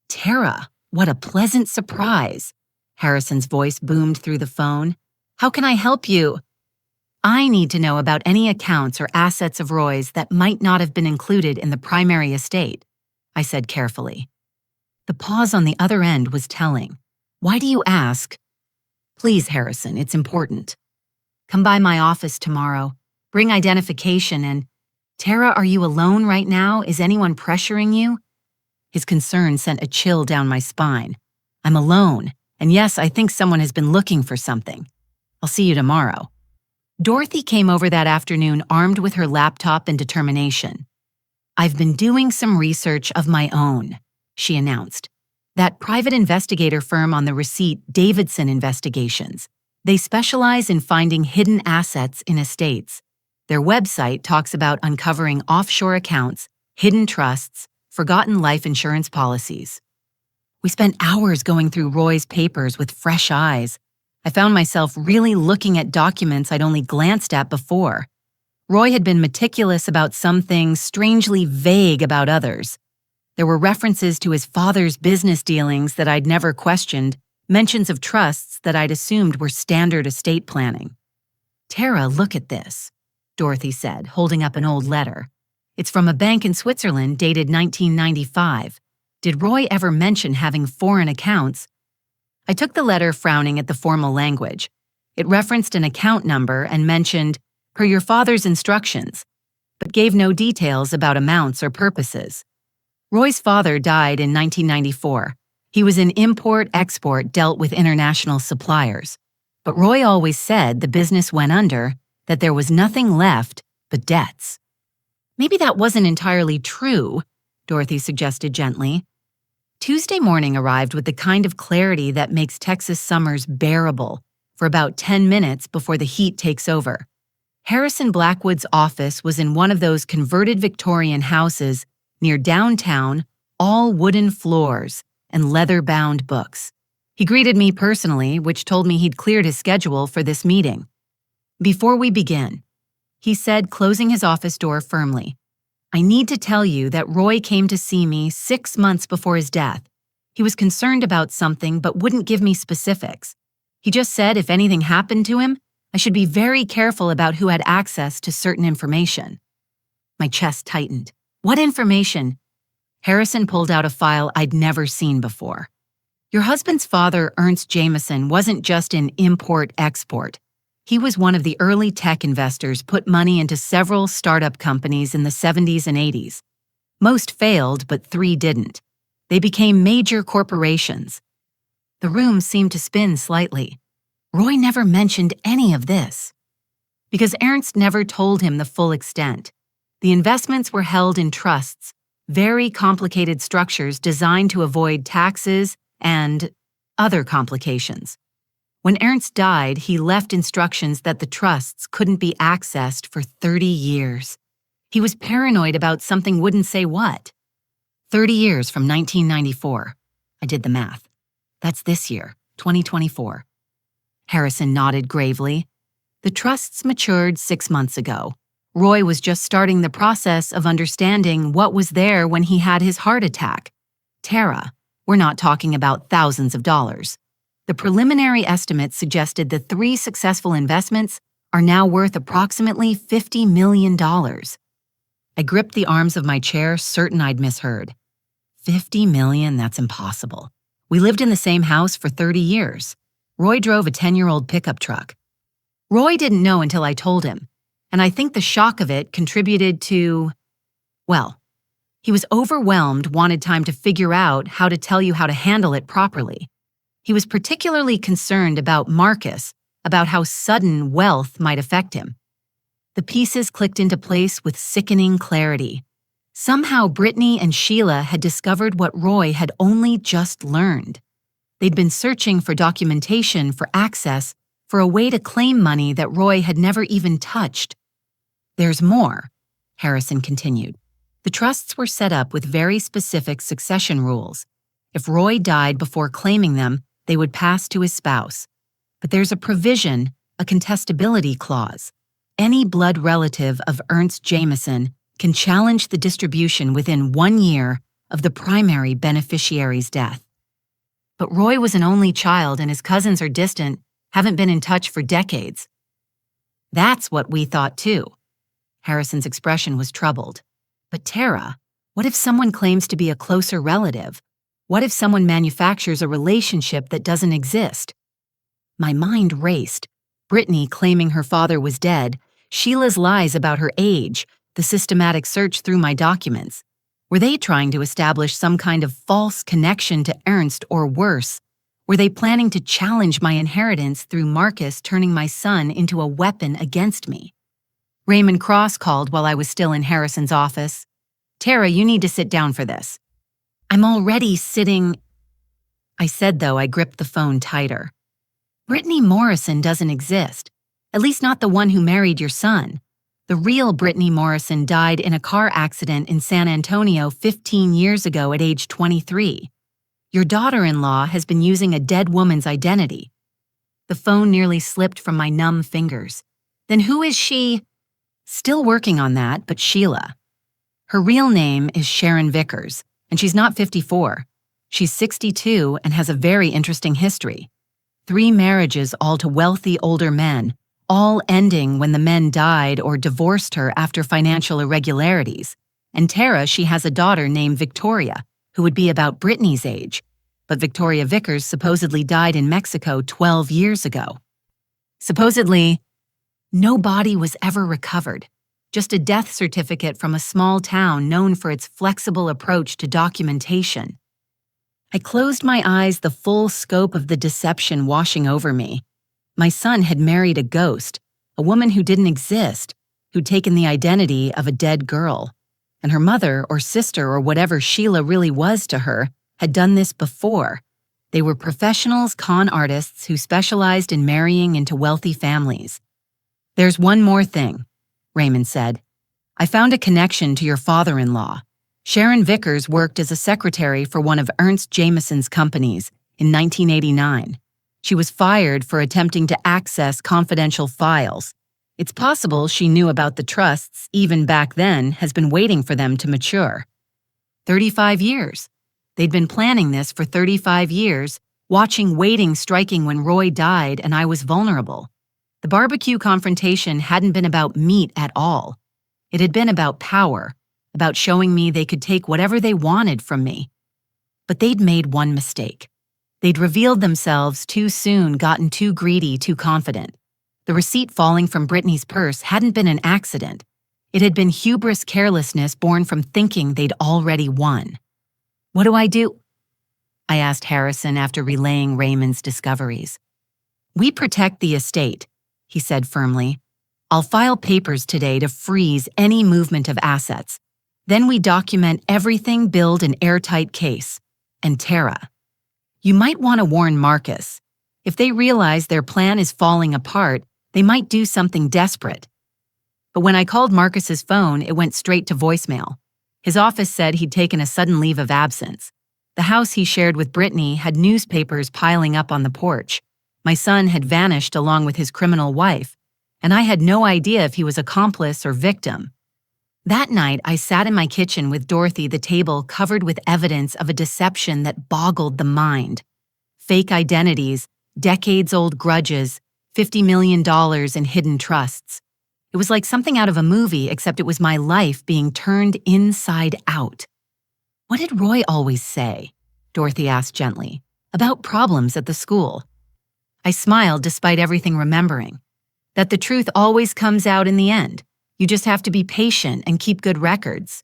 "Terra, what a pleasant surprise," Harrison's voice boomed through the phone. "How can I help you?" "I need to know about any accounts or assets of Roy's that might not have been included in the primary estate," I said carefully. The pause on the other end was telling. "Why do you ask?" "Please, Harrison, it's important. Come by my office tomorrow. Bring identification and... Terra, are you alone right now? Is anyone pressuring you?" His concern sent a chill down my spine. "I'm alone, and yes, I think someone has been looking for something. I'll see you tomorrow." Dorothy came over that afternoon armed with her laptop and determination. "I've been doing some research of my own," she announced. "That private investigator firm on the receipt, Davidson Investigations. They specialize in finding hidden assets in estates. Their website talks about uncovering offshore accounts, hidden trusts, forgotten life insurance policies." We spent hours going through Roy's papers with fresh eyes. I found myself really looking at documents I'd only glanced at before. Roy had been meticulous about some things, strangely vague about others. There were references to his father's business dealings that I'd never questioned, mentions of trusts that I'd assumed were standard estate planning. "Terra, look at this," Dorothy said, holding up an old letter. "It's from a bank in Switzerland dated 1995. Did Roy ever mention having foreign accounts? I took the letter, frowning at the formal language. It referenced an account number and mentioned, per your father's instructions, but gave no details about amounts or purposes. Roy's father died in 1994. He was in import-export, dealt with international suppliers. But Roy always said the business went under, that there was nothing left but debts. Maybe that wasn't entirely true, Dorothy suggested gently. Tuesday morning arrived with the kind of clarity that makes Texas summers bearable for about 10 minutes before the heat takes over. Harrison Blackwood's office was in one of those converted Victorian houses near downtown, all wooden floors and leather-bound books. He greeted me personally, which told me he'd cleared his schedule for this meeting. Before we begin, he said, closing his office door firmly, I need to tell you that Roy came to see me 6 months before his death. He was concerned about something but wouldn't give me specifics. He just said if anything happened to him, I should be very careful about who had access to certain information. My chest tightened. What information? Harrison pulled out a file I'd never seen before. Your husband's father, Ernst Jameson, wasn't just in import-export. He was one of the early tech investors, put money into several startup companies in the 70s and 80s. Most failed, but 3 didn't. They became major corporations. The room seemed to spin slightly. Roy never mentioned any of this. Because Ernst never told him the full extent. The investments were held in trusts, very complicated structures designed to avoid taxes and other complications. When Ernst died, he left instructions that the trusts couldn't be accessed for 30 years. He was paranoid about something, wouldn't say what. 30 years from 1994. I did the math. That's this year, 2024. Harrison nodded gravely. The trusts matured 6 months ago. Roy was just starting the process of understanding what was there when he had his heart attack. Terra, we're not talking about thousands of dollars. The preliminary estimates suggested the 3 successful investments are now worth approximately $50 million. I gripped the arms of my chair, certain I'd misheard. $50 million, that's impossible. We lived in the same house for 30 years. Roy drove a 10-year-old pickup truck. Roy didn't know until I told him, and I think the shock of it contributed to, well, he was overwhelmed, wanted time to figure out how to tell you how to handle it properly. He was particularly concerned about Marcus, about how sudden wealth might affect him. The pieces clicked into place with sickening clarity. Somehow Brittany and Sheila had discovered what Roy had only just learned. They'd been searching for documentation, for access, for a way to claim money that Roy had never even touched. There's more, Harrison continued. The trusts were set up with very specific succession rules. If Roy died before claiming them, they would pass to his spouse. But there's a provision, a contestability clause. Any blood relative of Ernst Jameson can challenge the distribution within 1 year of the primary beneficiary's death. But Roy was an only child and his cousins are distant, haven't been in touch for decades. That's what we thought too. Harrison's expression was troubled. But Terra, what if someone claims to be a closer relative? What if someone manufactures a relationship that doesn't exist? My mind raced. Brittany claiming her father was dead, Sheila's lies about her age, the systematic search through my documents. Were they trying to establish some kind of false connection to Ernst, or worse? Were they planning to challenge my inheritance through Marcus turning my son into a weapon against me? Raymond Cross called while I was still in Harrison's office. Terra, you need to sit down for this. I'm already sitting, I said, though I gripped the phone tighter. Brittany Morrison doesn't exist, at least not the one who married your son. The real Brittany Morrison died in a car accident in San Antonio 15 years ago at age 23. Your daughter-in-law has been using a dead woman's identity. The phone nearly slipped from my numb fingers. Then who is she? Still working on that, but Sheila. Her real name is Sharon Vickers, and she's not 54. She's 62 and has a very interesting history. 3 marriages, all to wealthy older men, all ending when the men died or divorced her after financial irregularities. And Terra, she has a daughter named Victoria, who would be about Brittany's age, but Victoria Vickers supposedly died in Mexico 12 years ago. Supposedly, no body was ever recovered, just a death certificate from a small town known for its flexible approach to documentation. I closed my eyes, the full scope of the deception washing over me. My son had married a ghost, a woman who didn't exist, who'd taken the identity of a dead girl. And her mother or sister or whatever Sheila really was to her had done this before. They were professionals, con artists who specialized in marrying into wealthy families. "There's one more thing," Raymond said. "I found a connection to your father-in-law. Sharon Vickers worked as a secretary for one of Ernst Jameson's companies in 1989. She was fired for attempting to access confidential files. It's possible she knew about the trusts even back then, has been waiting for them to mature. 35 years. They'd been planning this for 35 years, watching waiting striking when Roy died and I was vulnerable. The barbecue confrontation hadn't been about meat at all. It had been about power, about showing me they could take whatever they wanted from me. But they'd made one mistake. They'd revealed themselves too soon, gotten too greedy, too confident. The receipt falling from Brittany's purse hadn't been an accident. It had been hubris carelessness born from thinking they'd already won. "What do I do?" I asked Harrison after relaying Raymond's discoveries. "We protect the estate," he said firmly. "I'll file papers today to freeze any movement of assets. Then we document everything, build an airtight case. And Terra. You might want to warn Marcus. If they realize their plan is falling apart, they might do something desperate." But when I called Marcus's phone, it went straight to voicemail. His office said he'd taken a sudden leave of absence. The house he shared with Brittany had newspapers piling up on the porch. My son had vanished along with his criminal wife, and I had no idea if he was accomplice or victim. That night, I sat in my kitchen with Dorothy, the table covered with evidence of a deception that boggled the mind. Fake identities, decades-old grudges, $50 million in hidden trusts. It was like something out of a movie, except it was my life being turned inside out. "What did Roy always say?" Dorothy asked gently. "About problems at the school." I smiled despite everything remembering. That the truth always comes out in the end. You just have to be patient and keep good records.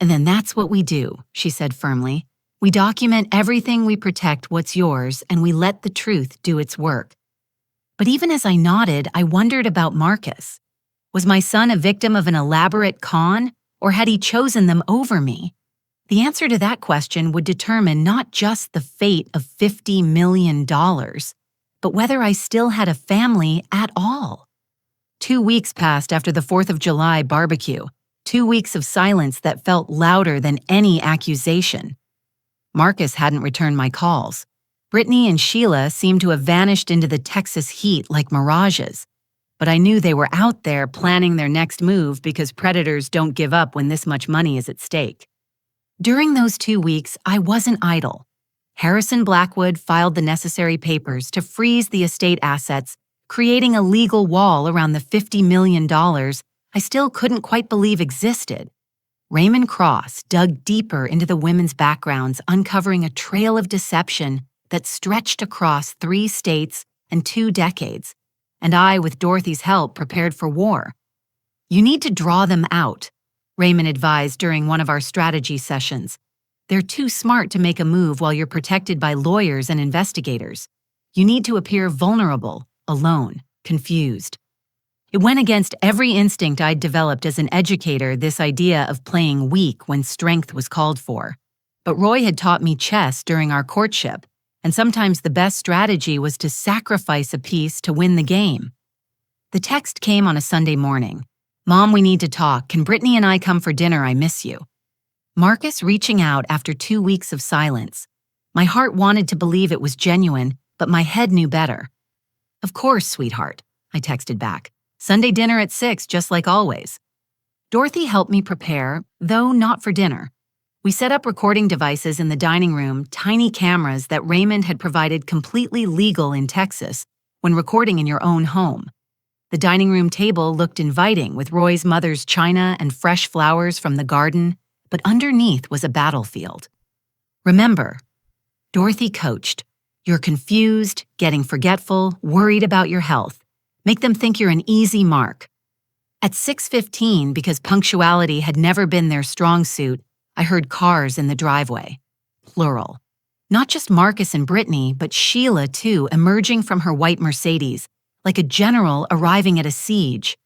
"And then that's what we do," she said firmly. "We document everything, we protect what's yours, and we let the truth do its work." But even as I nodded, I wondered about Marcus. Was my son a victim of an elaborate con, or had he chosen them over me? The answer to that question would determine not just the fate of $50 million, but whether I still had a family at all. 2 weeks passed after the 4th of July barbecue, 2 weeks of silence that felt louder than any accusation. Marcus hadn't returned my calls. Brittany and Sheila seemed to have vanished into the Texas heat like mirages. But I knew they were out there planning their next move because predators don't give up when this much money is at stake. During those 2 weeks, I wasn't idle. Harrison Blackwood filed the necessary papers to freeze the estate assets, creating a legal wall around the $50 million I still couldn't quite believe existed. Raymond Cross dug deeper into the women's backgrounds, uncovering a trail of deception that stretched across 3 states and 2 decades, and I, with Dorothy's help, prepared for war. "You need to draw them out," Raymond advised during one of our strategy sessions. "They're too smart to make a move while you're protected by lawyers and investigators. You need to appear vulnerable, alone, confused." It went against every instinct I'd developed as an educator, this idea of playing weak when strength was called for. But Roy had taught me chess during our courtship, and sometimes the best strategy was to sacrifice a piece to win the game. The text came on a Sunday morning. "Mom, we need to talk. Can Brittany and I come for dinner? I miss you." Marcus reaching out after 2 weeks of silence. My heart wanted to believe it was genuine, but my head knew better. "Of course, sweetheart," I texted back. "Sunday dinner at 6, just like always." Dorothy helped me prepare, though not for dinner. We set up recording devices in the dining room, tiny cameras that Raymond had provided completely legal in Texas when recording in your own home. The dining room table looked inviting with Roy's mother's china and fresh flowers from the garden, but underneath was a battlefield. Remember, Dorothy coached. You're confused, getting forgetful, worried about your health. Make them think you're an easy mark. At 6:15, because punctuality had never been their strong suit, I heard cars in the driveway. Plural. Not just Marcus and Brittany, but Sheila, too, emerging from her white Mercedes, like a general arriving at a siege.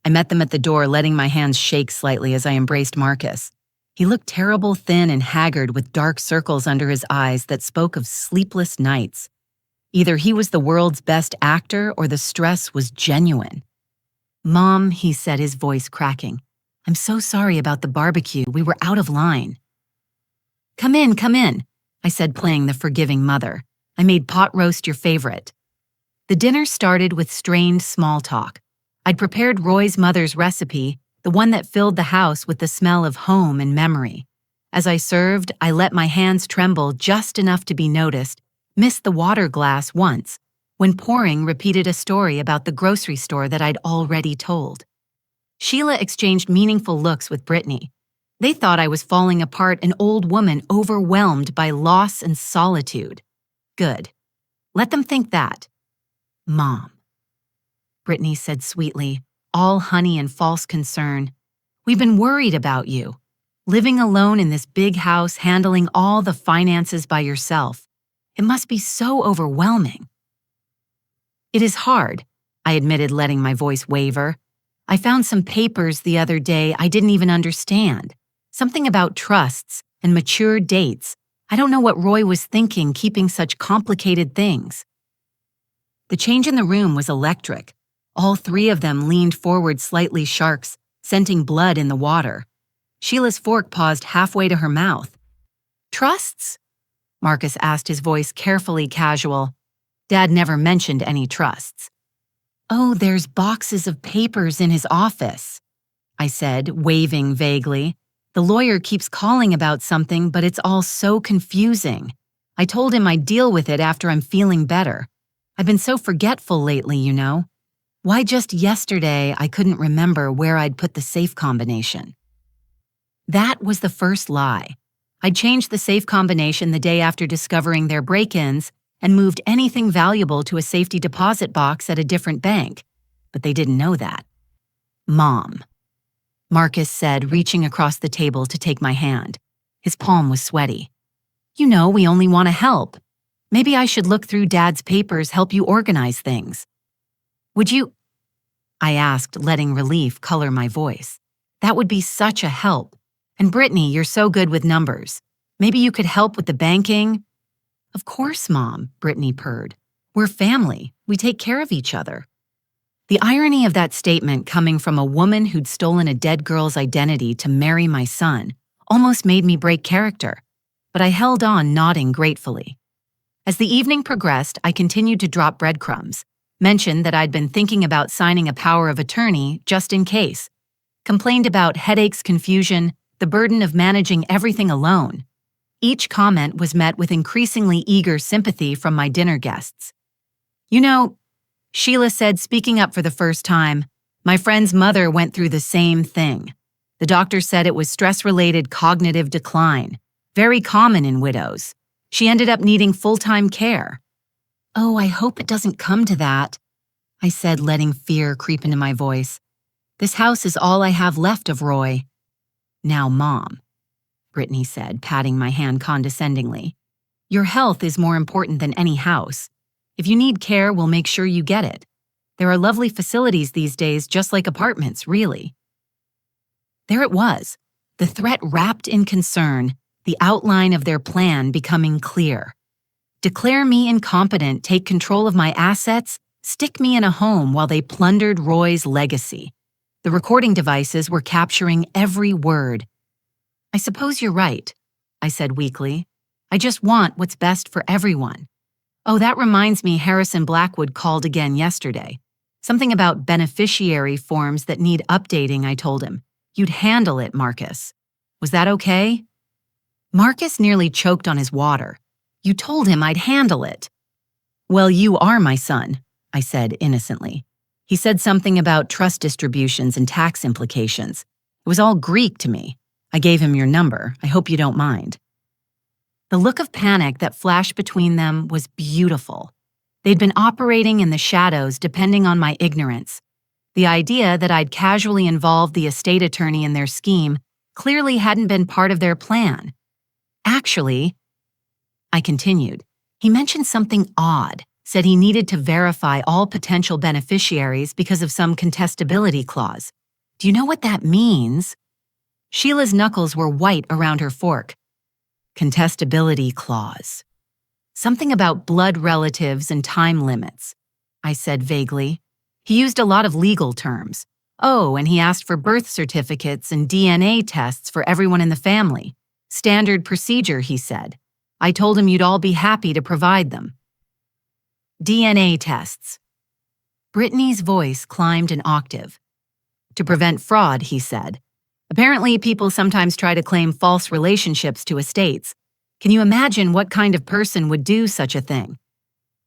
I met them at the door, letting my hands shake slightly as I embraced Marcus. He looked terrible, thin, and haggard with dark circles under his eyes that spoke of sleepless nights. Either he was the world's best actor or the stress was genuine. "Mom," he said, his voice cracking. "I'm so sorry about the barbecue. We were out of line." Come in," I said, playing the forgiving mother. "I made pot roast your favorite." The dinner started with strained small talk. I'd prepared Roy's mother's recipe, the one that filled the house with the smell of home and memory. As I served, I let my hands tremble just enough to be noticed, missed the water glass once, when pouring repeated a story about the grocery store that I'd already told. Sheila exchanged meaningful looks with Brittany. They thought I was falling apart, an old woman overwhelmed by loss and solitude. Good. Let them think that. "Mom," Brittany said sweetly, all honey and false concern. "We've been worried about you. Living alone in this big house, handling all the finances by yourself. It must be so overwhelming." "It is hard," I admitted, letting my voice waver. "I found some papers the other day I didn't even understand. Something about trusts and mature dates. I don't know what Roy was thinking, keeping such complicated things." The change in the room was electric. All three of them leaned forward, slightly sharks, scenting blood in the water. Sheila's fork paused halfway to her mouth. "Trusts?" Marcus asked, his voice carefully casual. Dad never mentioned any trusts. "Oh, there's boxes of papers in his office," I said, waving vaguely. "The lawyer keeps calling about something, but it's all so confusing. I told him I'd deal with it after I'm feeling better. I've been so forgetful lately, you know. Why, just yesterday I couldn't remember where I'd put the safe combination." That was the first lie. I'd changed the safe combination the day after discovering their break-ins and moved anything valuable to a safety deposit box at a different bank, but they didn't know that. "Mom," Marcus said, reaching across the table to take my hand. His palm was sweaty. "You know, we only want to help. Maybe I should look through Dad's papers, help you organize things." "Would you?" I asked, letting relief color my voice. "That would be such a help. And Brittany, you're so good with numbers. Maybe you could help with the banking." "Of course, Mom," Brittany purred. "We're family. We take care of each other." The irony of that statement, coming from a woman who'd stolen a dead girl's identity to marry my son, almost made me break character, but I held on, nodding gratefully. As the evening progressed, I continued to drop breadcrumbs, mentioned that I'd been thinking about signing a power of attorney just in case, complained about headaches, confusion, the burden of managing everything alone. Each comment was met with increasingly eager sympathy from my dinner guests. "You know," Sheila said, speaking up for the first time, "my friend's mother went through the same thing. The doctor said it was stress-related cognitive decline, very common in widows. She ended up needing full-time care." "Oh, I hope it doesn't come to that," I said, letting fear creep into my voice. "This house is all I have left of Roy." "Now, Mom," Brittany said, patting my hand condescendingly, "your health is more important than any house. If you need care, we'll make sure you get it. There are lovely facilities these days, just like apartments, really." There it was, the threat wrapped in concern, the outline of their plan becoming clear. Declare me incompetent, take control of my assets, stick me in a home while they plundered Roy's legacy. The recording devices were capturing every word. "I suppose you're right," I said weakly. "I just want what's best for everyone. Oh, that reminds me, Harrison Blackwood called again yesterday. Something about beneficiary forms that need updating, I told him. You'd handle it, Marcus. Was that okay?" Marcus nearly choked on his water. "You told him I'd handle it." "Well, you are my son," I said innocently. "He said something about trust distributions and tax implications. It was all Greek to me. I gave him your number. I hope you don't mind." The look of panic that flashed between them was beautiful. They'd been operating in the shadows depending on my ignorance. The idea that I'd casually involved the estate attorney in their scheme clearly hadn't been part of their plan. Actually, I continued, he mentioned something odd, said he needed to verify all potential beneficiaries because of some contestability clause. Do you know what that means? Sheila's knuckles were white around her fork. Contestability clause. Something about blood relatives and time limits, I said vaguely. He used a lot of legal terms. Oh, and he asked for birth certificates and DNA tests for everyone in the family. Standard procedure, he said. I told him you'd all be happy to provide them. DNA tests. Brittany's voice climbed an octave. To prevent fraud, he said. Apparently, people sometimes try to claim false relationships to estates. Can you imagine what kind of person would do such a thing?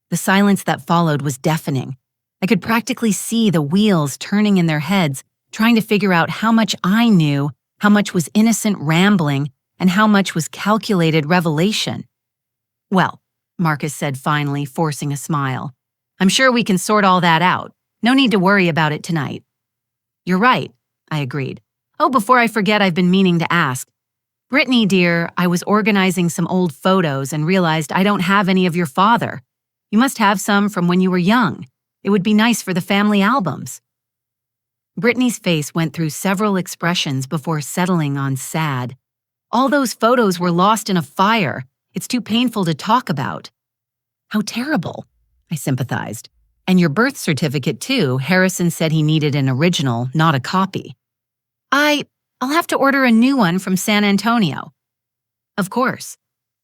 The silence that followed was deafening. I could practically see the wheels turning in their heads, trying to figure out how much I knew, how much was innocent rambling, and how much was calculated revelation. Well, Marcus said finally, forcing a smile. I'm sure we can sort all that out. No need to worry about it tonight. You're right, I agreed. Oh, before I forget, I've been meaning to ask. Brittany, dear, I was organizing some old photos and realized I don't have any of your father. You must have some from when you were young. It would be nice for the family albums. Brittany's face went through several expressions before settling on sad. All those photos were lost in a fire. It's too painful to talk about. How terrible, I sympathized. And your birth certificate, too. Harrison said he needed an original, not a copy. I'll have to order a new one from San Antonio. Of course.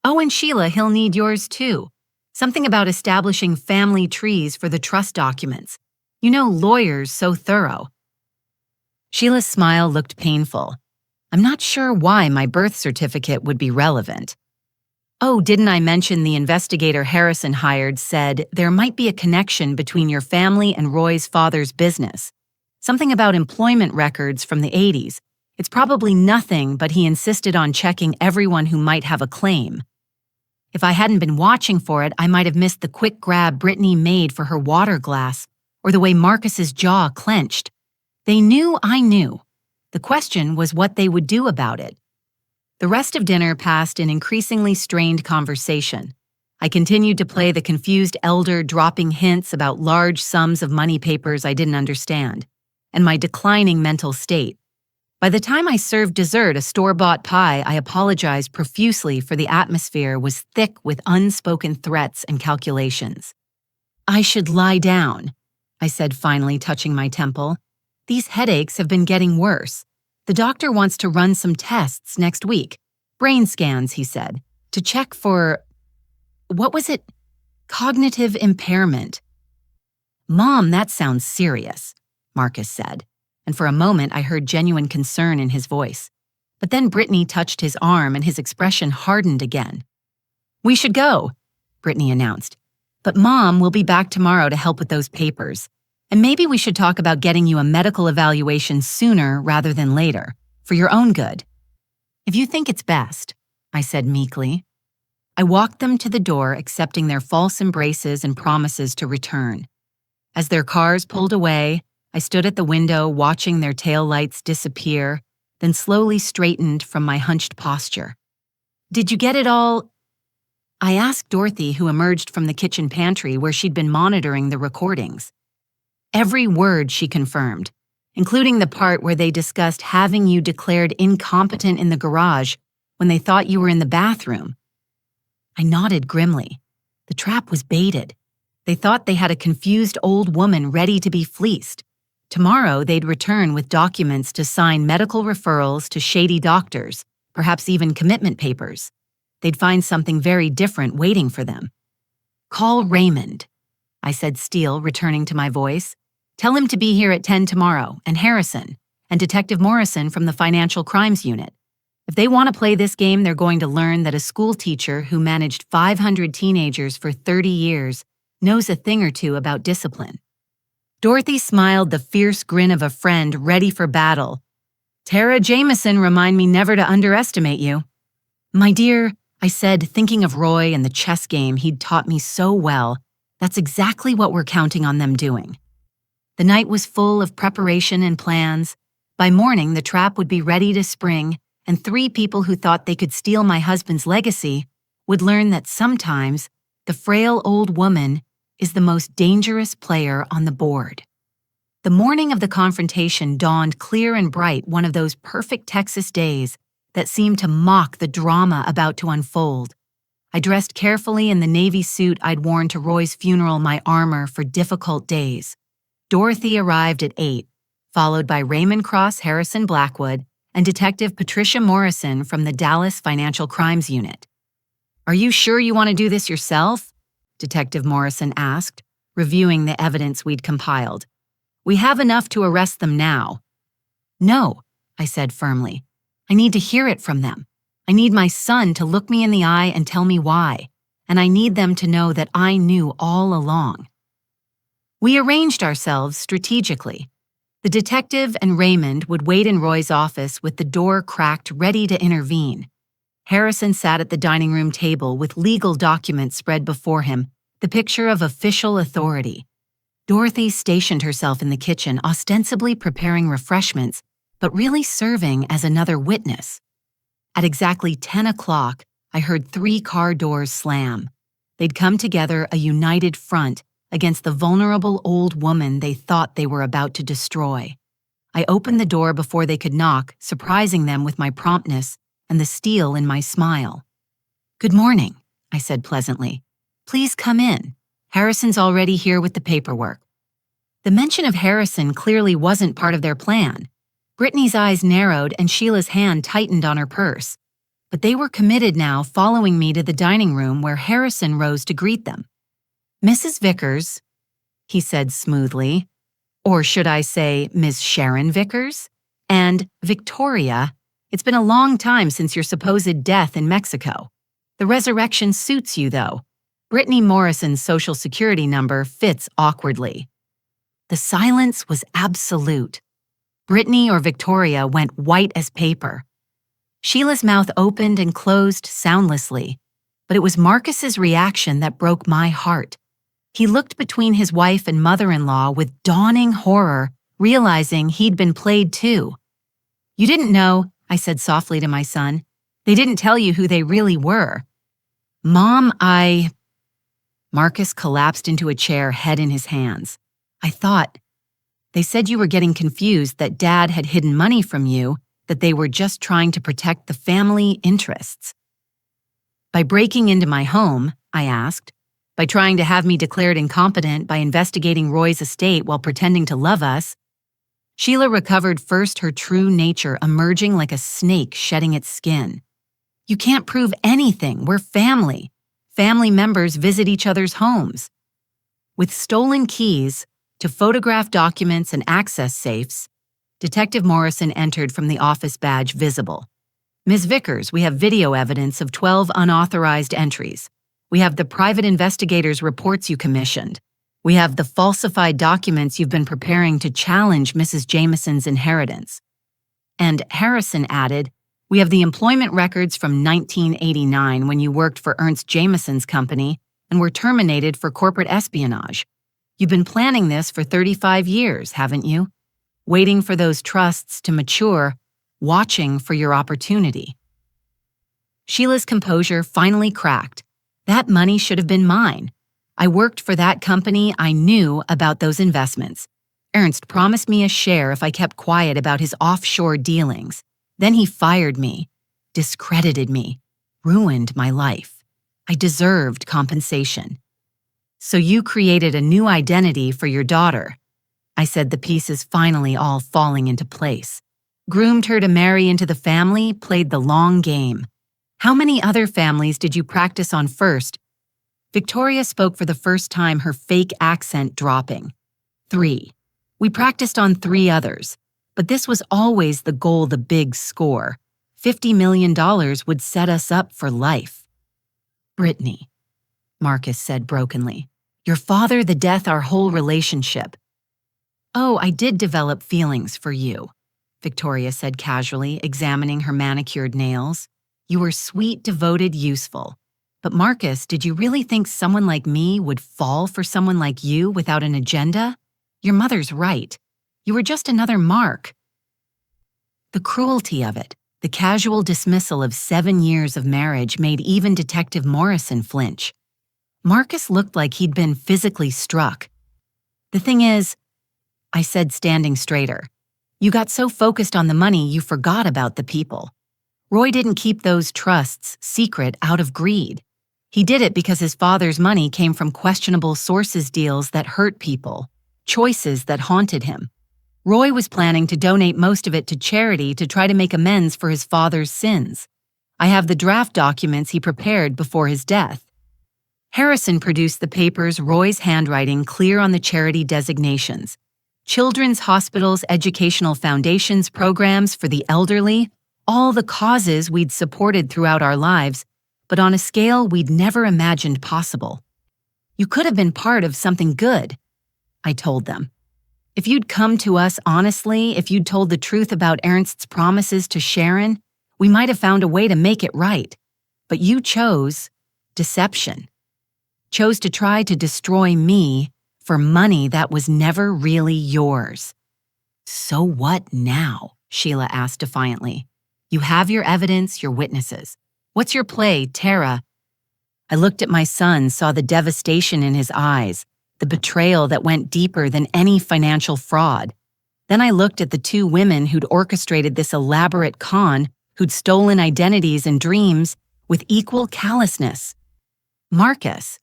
Oh, and Sheila, he'll need yours, too. Something about establishing family trees for the trust documents. You know, lawyers so thorough. Sheila's smile looked painful. I'm not sure why my birth certificate would be relevant. Oh, didn't I mention the investigator Harrison hired said there might be a connection between your family and Roy's father's business. Something about employment records from the 80s. It's probably nothing, but he insisted on checking everyone who might have a claim. If I hadn't been watching for it, I might have missed the quick grab Brittany made for her water glass, or the way Marcus's jaw clenched. They knew I knew. The question was what they would do about it. The rest of dinner passed in increasingly strained conversation. I continued to play the confused elder dropping hints about large sums of money papers I didn't understand, and my declining mental state. By the time I served dessert, a store-bought pie, I apologized profusely for the atmosphere was thick with unspoken threats and calculations. I should lie down, I said finally, touching my temple. These headaches have been getting worse. The doctor wants to run some tests next week. Brain scans, he said, to check for, what was it? Cognitive impairment. Mom, that sounds serious, Marcus said. And for a moment I heard genuine concern in his voice. But then Brittany touched his arm and his expression hardened again. We should go, Brittany announced. But Mom will be back tomorrow to help with those papers. And maybe we should talk about getting you a medical evaluation sooner rather than later, for your own good. If you think it's best, I said meekly. I walked them to the door, accepting their false embraces and promises to return. As their cars pulled away, I stood at the window watching their taillights disappear, then slowly straightened from my hunched posture. Did you get it all? I asked Dorothy, who emerged from the kitchen pantry where she'd been monitoring the recordings. Every word, she confirmed, including the part where they discussed having you declared incompetent in the garage when they thought you were in the bathroom. I nodded grimly. The trap was baited. They thought they had a confused old woman ready to be fleeced. Tomorrow, they'd return with documents to sign medical referrals to shady doctors, perhaps even commitment papers. They'd find something very different waiting for them. Call Raymond, I said, Steele, returning to my voice. Tell him to be here at 10 tomorrow, and Harrison, and Detective Morrison from the Financial Crimes Unit. If they want to play this game, they're going to learn that a school teacher who managed 500 teenagers for 30 years knows a thing or two about discipline. Dorothy smiled the fierce grin of a friend ready for battle. Terra Jameson remind me never to underestimate you. My dear, I said, thinking of Roy and the chess game he'd taught me so well. That's exactly what we're counting on them doing. The night was full of preparation and plans. By morning, the trap would be ready to spring, and 3 people who thought they could steal my husband's legacy would learn that sometimes the frail old woman is the most dangerous player on the board. The morning of the confrontation dawned clear and bright, one of those perfect Texas days that seemed to mock the drama about to unfold. I dressed carefully in the navy suit I'd worn to Roy's funeral, my armor for difficult days. Dorothy arrived at 8, followed by Raymond Cross Harrison Blackwood and Detective Patricia Morrison from the Dallas Financial Crimes Unit. "Are you sure you want to do this yourself?" Detective Morrison asked, reviewing the evidence we'd compiled. "We have enough to arrest them now." "No," I said firmly. "I need to hear it from them. I need my son to look me in the eye and tell me why, and I need them to know that I knew all along." We arranged ourselves strategically. The detective and Raymond would wait in Roy's office with the door cracked, ready to intervene. Harrison sat at the dining room table with legal documents spread before him, the picture of official authority. Dorothy stationed herself in the kitchen, ostensibly preparing refreshments, but really serving as another witness. At exactly 10 o'clock, I heard 3 car doors slam. They'd come together, a united front, against the vulnerable old woman they thought they were about to destroy. I opened the door before they could knock, surprising them with my promptness and the steel in my smile. "Good morning," I said pleasantly. "Please come in. Harrison's already here with the paperwork." The mention of Harrison clearly wasn't part of their plan. Brittany's eyes narrowed and Sheila's hand tightened on her purse. But they were committed now, following me to the dining room where Harrison rose to greet them. "Mrs. Vickers," he said smoothly, or should I say Ms. Sharon Vickers? "And Victoria, it's been a long time since your supposed death in Mexico. The resurrection suits you, though. Brittany Morrison's social security number fits awkwardly." The silence was absolute. Brittany or Victoria went white as paper. Sheila's mouth opened and closed soundlessly, but it was Marcus's reaction that broke my heart. He looked between his wife and mother-in-law with dawning horror, realizing he'd been played too. "You didn't know," I said softly to my son. "They didn't tell you who they really were." "Mom, Marcus collapsed into a chair, head in his hands. "I thought, they said you were getting confused, that Dad had hidden money from you, that they were just trying to protect the family interests." "By breaking into my home," I asked, "by trying to have me declared incompetent, by investigating Roy's estate while pretending to love us." Sheila recovered first, her true nature emerging like a snake shedding its skin. "You can't prove anything. We're family. Family members visit each other's homes." With stolen keys to photograph documents and access safes, Detective Morrison entered from the office badge visible. "Ms. Vickers, we have video evidence of 12 unauthorized entries. We have the private investigators' reports you commissioned. We have the falsified documents you've been preparing to challenge Mrs. Jameson's inheritance." And Harrison added, "We have the employment records from 1989 when you worked for Ernst Jameson's company and were terminated for corporate espionage. You've been planning this for 35 years, haven't you? Waiting for those trusts to mature, watching for your opportunity." Sheila's composure finally cracked. That money should have been mine. I worked for that company. I knew about those investments. Ernst promised me a share if I kept quiet about his offshore dealings. Then he fired me, discredited me, ruined my life. I deserved compensation. "So you created a new identity for your daughter," I said, the pieces finally all falling into place. "Groomed her to marry into the family, played the long game. How many other families did you practice on first?" Victoria spoke for the first time, her fake accent dropping. 3. We practiced on 3 others, but this was always the goal, the big score. $50 million would set us up for life. "Brittany," Marcus said brokenly. "Your father, the death, our whole relationship." "Oh, I did develop feelings for you," Victoria said casually, examining her manicured nails. You were sweet, devoted, useful. But Marcus, did you really think someone like me would fall for someone like you without an agenda? Your mother's right. You were just another Mark. The cruelty of it, the casual dismissal of 7 years of marriage made even Detective Morrison flinch. Marcus looked like he'd been physically struck. The thing is, I said, standing straighter, you got so focused on the money you forgot about the people. Roy didn't keep those trusts secret out of greed. He did it because his father's money came from questionable sources, deals that hurt people, choices that haunted him. Roy was planning to donate most of it to charity to try to make amends for his father's sins. I have the draft documents he prepared before his death. Harrison produced the papers, Roy's handwriting clear on the charity designations. Children's hospitals, educational foundations, programs for the elderly, all the causes we'd supported throughout our lives, but on a scale we'd never imagined possible. You could have been part of something good, I told them. If you'd come to us honestly, if you'd told the truth about Ernst's promises to Sharon, we might have found a way to make it right. But you chose deception. Chose to try to destroy me for money that was never really yours. So what now? Sheila asked defiantly. You have your evidence, your witnesses. What's your play, Terra? I looked at my son, saw the devastation in his eyes, the betrayal that went deeper than any financial fraud. Then I looked at the two women who'd orchestrated this elaborate con, who'd stolen identities and dreams with equal callousness. Marcus,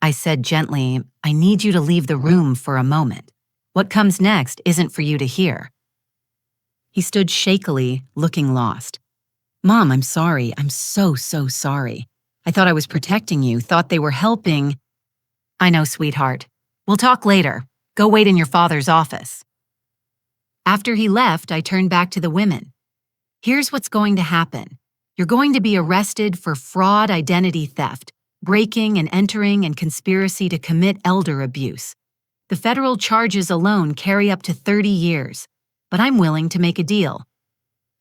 I said gently, I need you to leave the room for a moment. What comes next isn't for you to hear. He stood shakily, looking lost. Mom, I'm sorry. I'm so sorry. I thought I was protecting you, thought they were helping. I know, sweetheart. We'll talk later. Go wait in your father's office. After he left, I turned back to the women. Here's what's going to happen. You're going to be arrested for fraud, identity theft, breaking and entering, and conspiracy to commit elder abuse. The federal charges alone carry up to 30 years, but I'm willing to make a deal.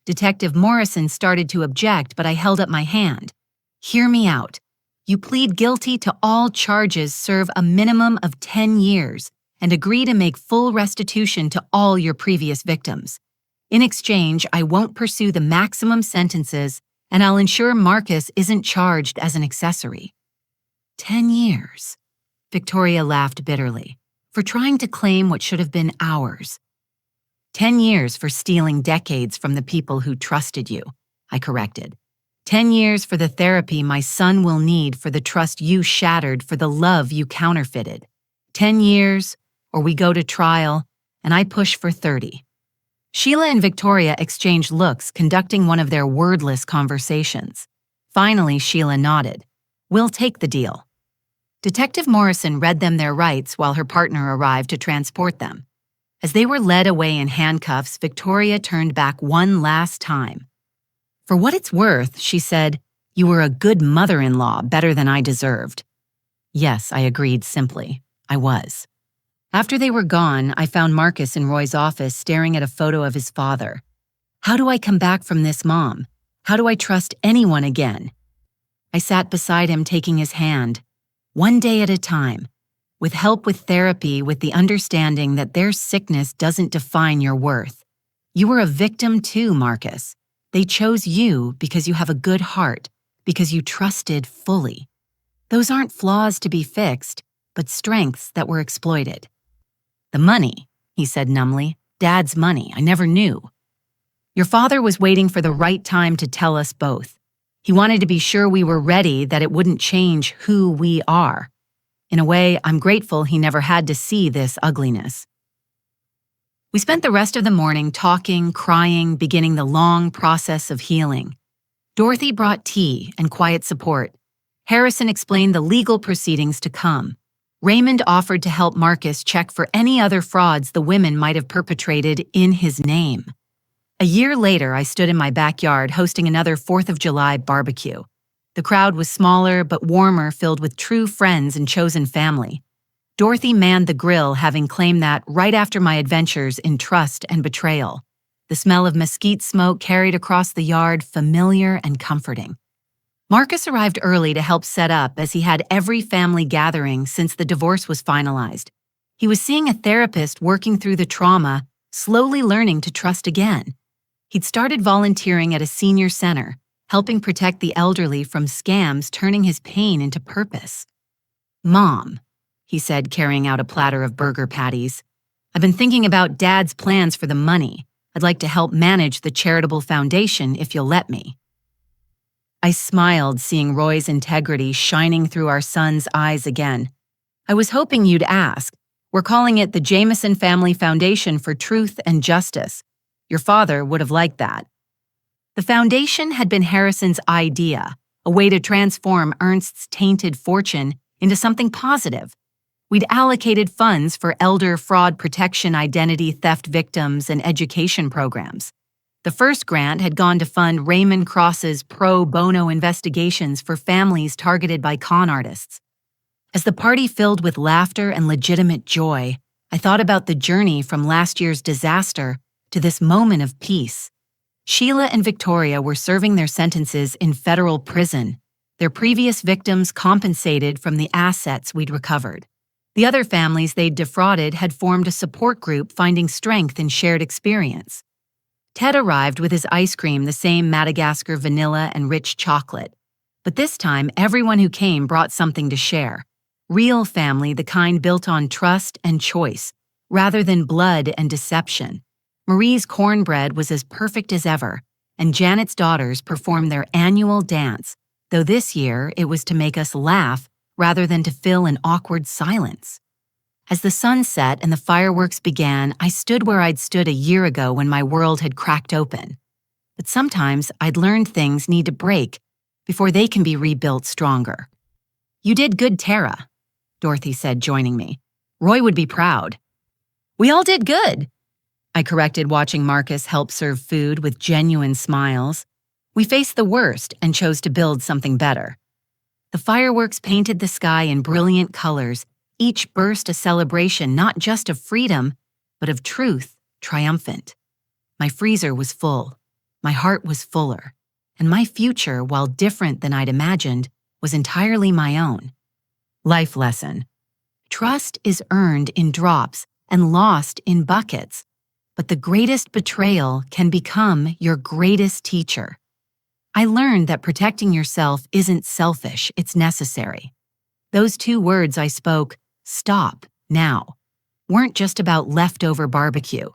Detective Morrison started to object, but I held up my hand. Hear me out. You plead guilty to all charges, serve a minimum of 10 years, and agree to make full restitution to all your previous victims. In exchange, I won't pursue the maximum sentences, and I'll ensure Marcus isn't charged as an accessory. 10 years. Victoria laughed bitterly. For trying to claim what should have been ours. 10 years for stealing decades from the people who trusted you, I corrected. 10 years for the therapy my son will need, for the trust you shattered, for the love you counterfeited. 10 years, or we go to trial, and I push for 30. Sheila and Victoria exchanged looks, conducting one of their wordless conversations. Finally, Sheila nodded. We'll take the deal. Detective Morrison read them their rights while her partner arrived to transport them. As they were led away in handcuffs, Victoria turned back one last time. For what it's worth, she said, you were a good mother-in-law, better than I deserved. Yes, I agreed simply. I was. After they were gone, I found Marcus in Roy's office staring at a photo of his father. How do I come back from this, Mom? How do I trust anyone again? I sat beside him, taking his hand. One day at a time. With help with therapy, with the understanding that their sickness doesn't define your worth. You were a victim too, Marcus. They chose you because you have a good heart, because you trusted fully. Those aren't flaws to be fixed, but strengths that were exploited. The money, he said numbly, Dad's money, I never knew. Your father was waiting for the right time to tell us both. He wanted to be sure we were ready, that it wouldn't change who we are. In a way, I'm grateful he never had to see this ugliness. We spent the rest of the morning talking, crying, beginning the long process of healing. Dorothy brought tea and quiet support. Harrison explained the legal proceedings to come. Raymond offered to help Marcus check for any other frauds the women might have perpetrated in his name. A year later, I stood in my backyard hosting another 4th of July barbecue. The crowd was smaller but warmer, filled with true friends and chosen family. Dorothy manned the grill, having claimed that right after my adventures in trust and betrayal. The smell of mesquite smoke carried across the yard, familiar and comforting. Marcus arrived early to help set up as he had every family gathering since the divorce was finalized. He was seeing a therapist working through the trauma, slowly learning to trust again. He'd started volunteering at a senior center, helping protect the elderly from scams, turning his pain into purpose. "Mom," he said, carrying out a platter of burger patties, "I've been thinking about Dad's plans for the money. I'd like to help manage the charitable foundation if you'll let me." I smiled, seeing Roy's integrity shining through our son's eyes again. "I was hoping you'd ask. We're calling it the Jameson Family Foundation for Truth and Justice. Your father would have liked that." The foundation had been Harrison's idea, a way to transform Ernst's tainted fortune into something positive. We'd allocated funds for elder fraud protection, identity theft victims, and education programs. The first grant had gone to fund Raymond Cross's pro bono investigations for families targeted by con artists. As the party filled with laughter and legitimate joy, I thought about the journey from last year's disaster to this moment of peace. Sheila and Victoria were serving their sentences in federal prison. Their previous victims compensated from the assets we'd recovered. The other families they'd defrauded had formed a support group, finding strength in shared experience. Ted arrived with his ice cream, the same Madagascar vanilla and rich chocolate. But this time, everyone who came brought something to share. Real family, the kind built on trust and choice, rather than blood and deception. Marie's cornbread was as perfect as ever, and Janet's daughters performed their annual dance, though this year it was to make us laugh rather than to fill an awkward silence. As the sun set and the fireworks began, I stood where I'd stood a year ago when my world had cracked open. But sometimes I'd learned things need to break before they can be rebuilt stronger. "You did good, Terra," Dorothy said, joining me. "Roy would be proud." "We all did good," I corrected, watching Marcus help serve food with genuine smiles. "We faced the worst and chose to build something better." The fireworks painted the sky in brilliant colors, each burst a celebration not just of freedom, but of truth, triumphant. My freezer was full, my heart was fuller, and my future, while different than I'd imagined, was entirely my own. Life lesson. Trust is earned in drops and lost in buckets, but the greatest betrayal can become your greatest teacher. I learned that protecting yourself isn't selfish, it's necessary. Those 2 words I spoke, "stop, now," weren't just about leftover barbecue.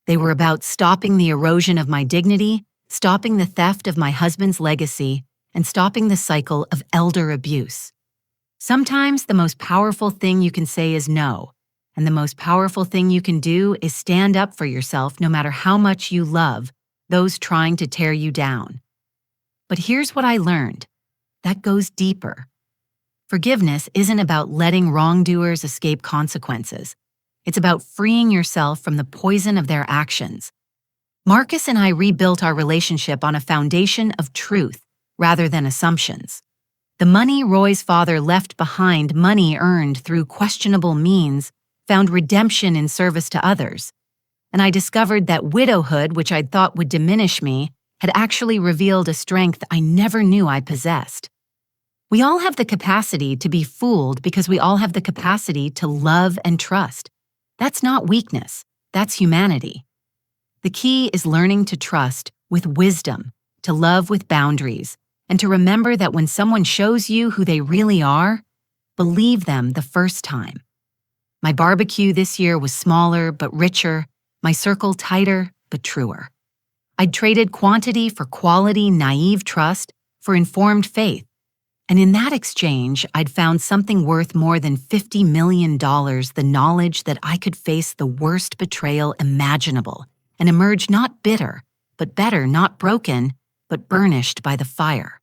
They were about stopping the erosion of my dignity, stopping the theft of my husband's legacy, and stopping the cycle of elder abuse. Sometimes the most powerful thing you can say is no, and the most powerful thing you can do is stand up for yourself no matter how much you love those trying to tear you down. But here's what I learned. That goes deeper. Forgiveness isn't about letting wrongdoers escape consequences. It's about freeing yourself from the poison of their actions. Marcus and I rebuilt our relationship on a foundation of truth rather than assumptions. The money Roy's father left behind, money earned through questionable means, found redemption in service to others. And I discovered that widowhood, which I'd thought would diminish me, had actually revealed a strength I never knew I possessed. We all have the capacity to be fooled because we all have the capacity to love and trust. That's not weakness, that's humanity. The key is learning to trust with wisdom, to love with boundaries, and to remember that when someone shows you who they really are, believe them the first time. My barbecue this year was smaller but richer, my circle tighter but truer. I'd traded quantity for quality, naive trust for informed faith. And in that exchange, I'd found something worth more than $50 million, the knowledge that I could face the worst betrayal imaginable and emerge not bitter, but better, not broken, but burnished by the fire.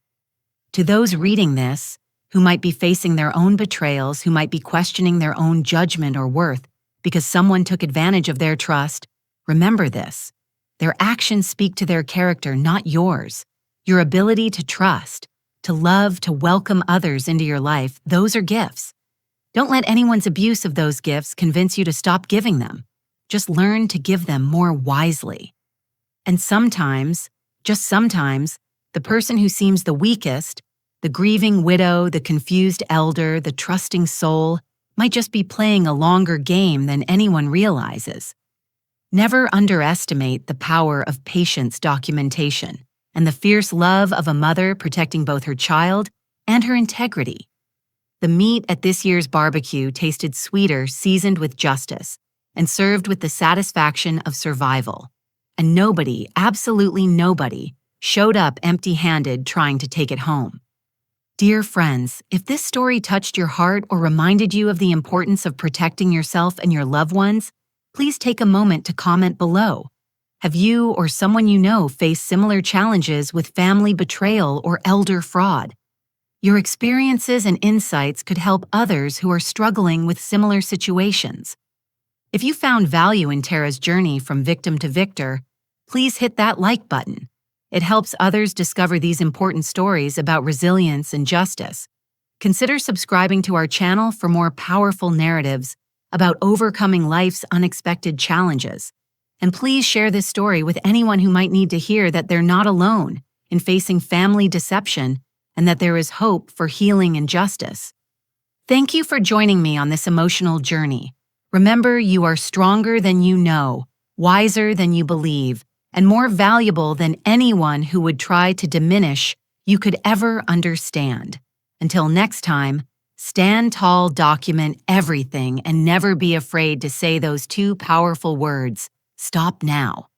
To those reading this, who might be facing their own betrayals, who might be questioning their own judgment or worth because someone took advantage of their trust, remember this. Their actions speak to their character, not yours. Your ability to trust, to love, to welcome others into your life, those are gifts. Don't let anyone's abuse of those gifts convince you to stop giving them. Just learn to give them more wisely. And sometimes, just sometimes, the person who seems the weakest, the grieving widow, the confused elder, the trusting soul, might just be playing a longer game than anyone realizes. Never underestimate the power of patience documentation and the fierce love of a mother protecting both her child and her integrity. The meat at this year's barbecue tasted sweeter, seasoned with justice, and served with the satisfaction of survival. And nobody, absolutely nobody, showed up empty-handed trying to take it home. Dear friends, if this story touched your heart or reminded you of the importance of protecting yourself and your loved ones, please take a moment to comment below. Have you or someone you know faced similar challenges with family betrayal or elder fraud? Your experiences and insights could help others who are struggling with similar situations. If you found value in Terra's journey from victim to victor, please hit that like button. It helps others discover these important stories about resilience and justice. Consider subscribing to our channel for more powerful narratives about overcoming life's unexpected challenges. And please share this story with anyone who might need to hear that they're not alone in facing family deception and that there is hope for healing and justice. Thank you for joining me on this emotional journey. Remember, you are stronger than you know, wiser than you believe, and more valuable than anyone who would try to diminish you could ever understand. Until next time, stand tall, document everything, and never be afraid to say those two powerful words, "Stop now."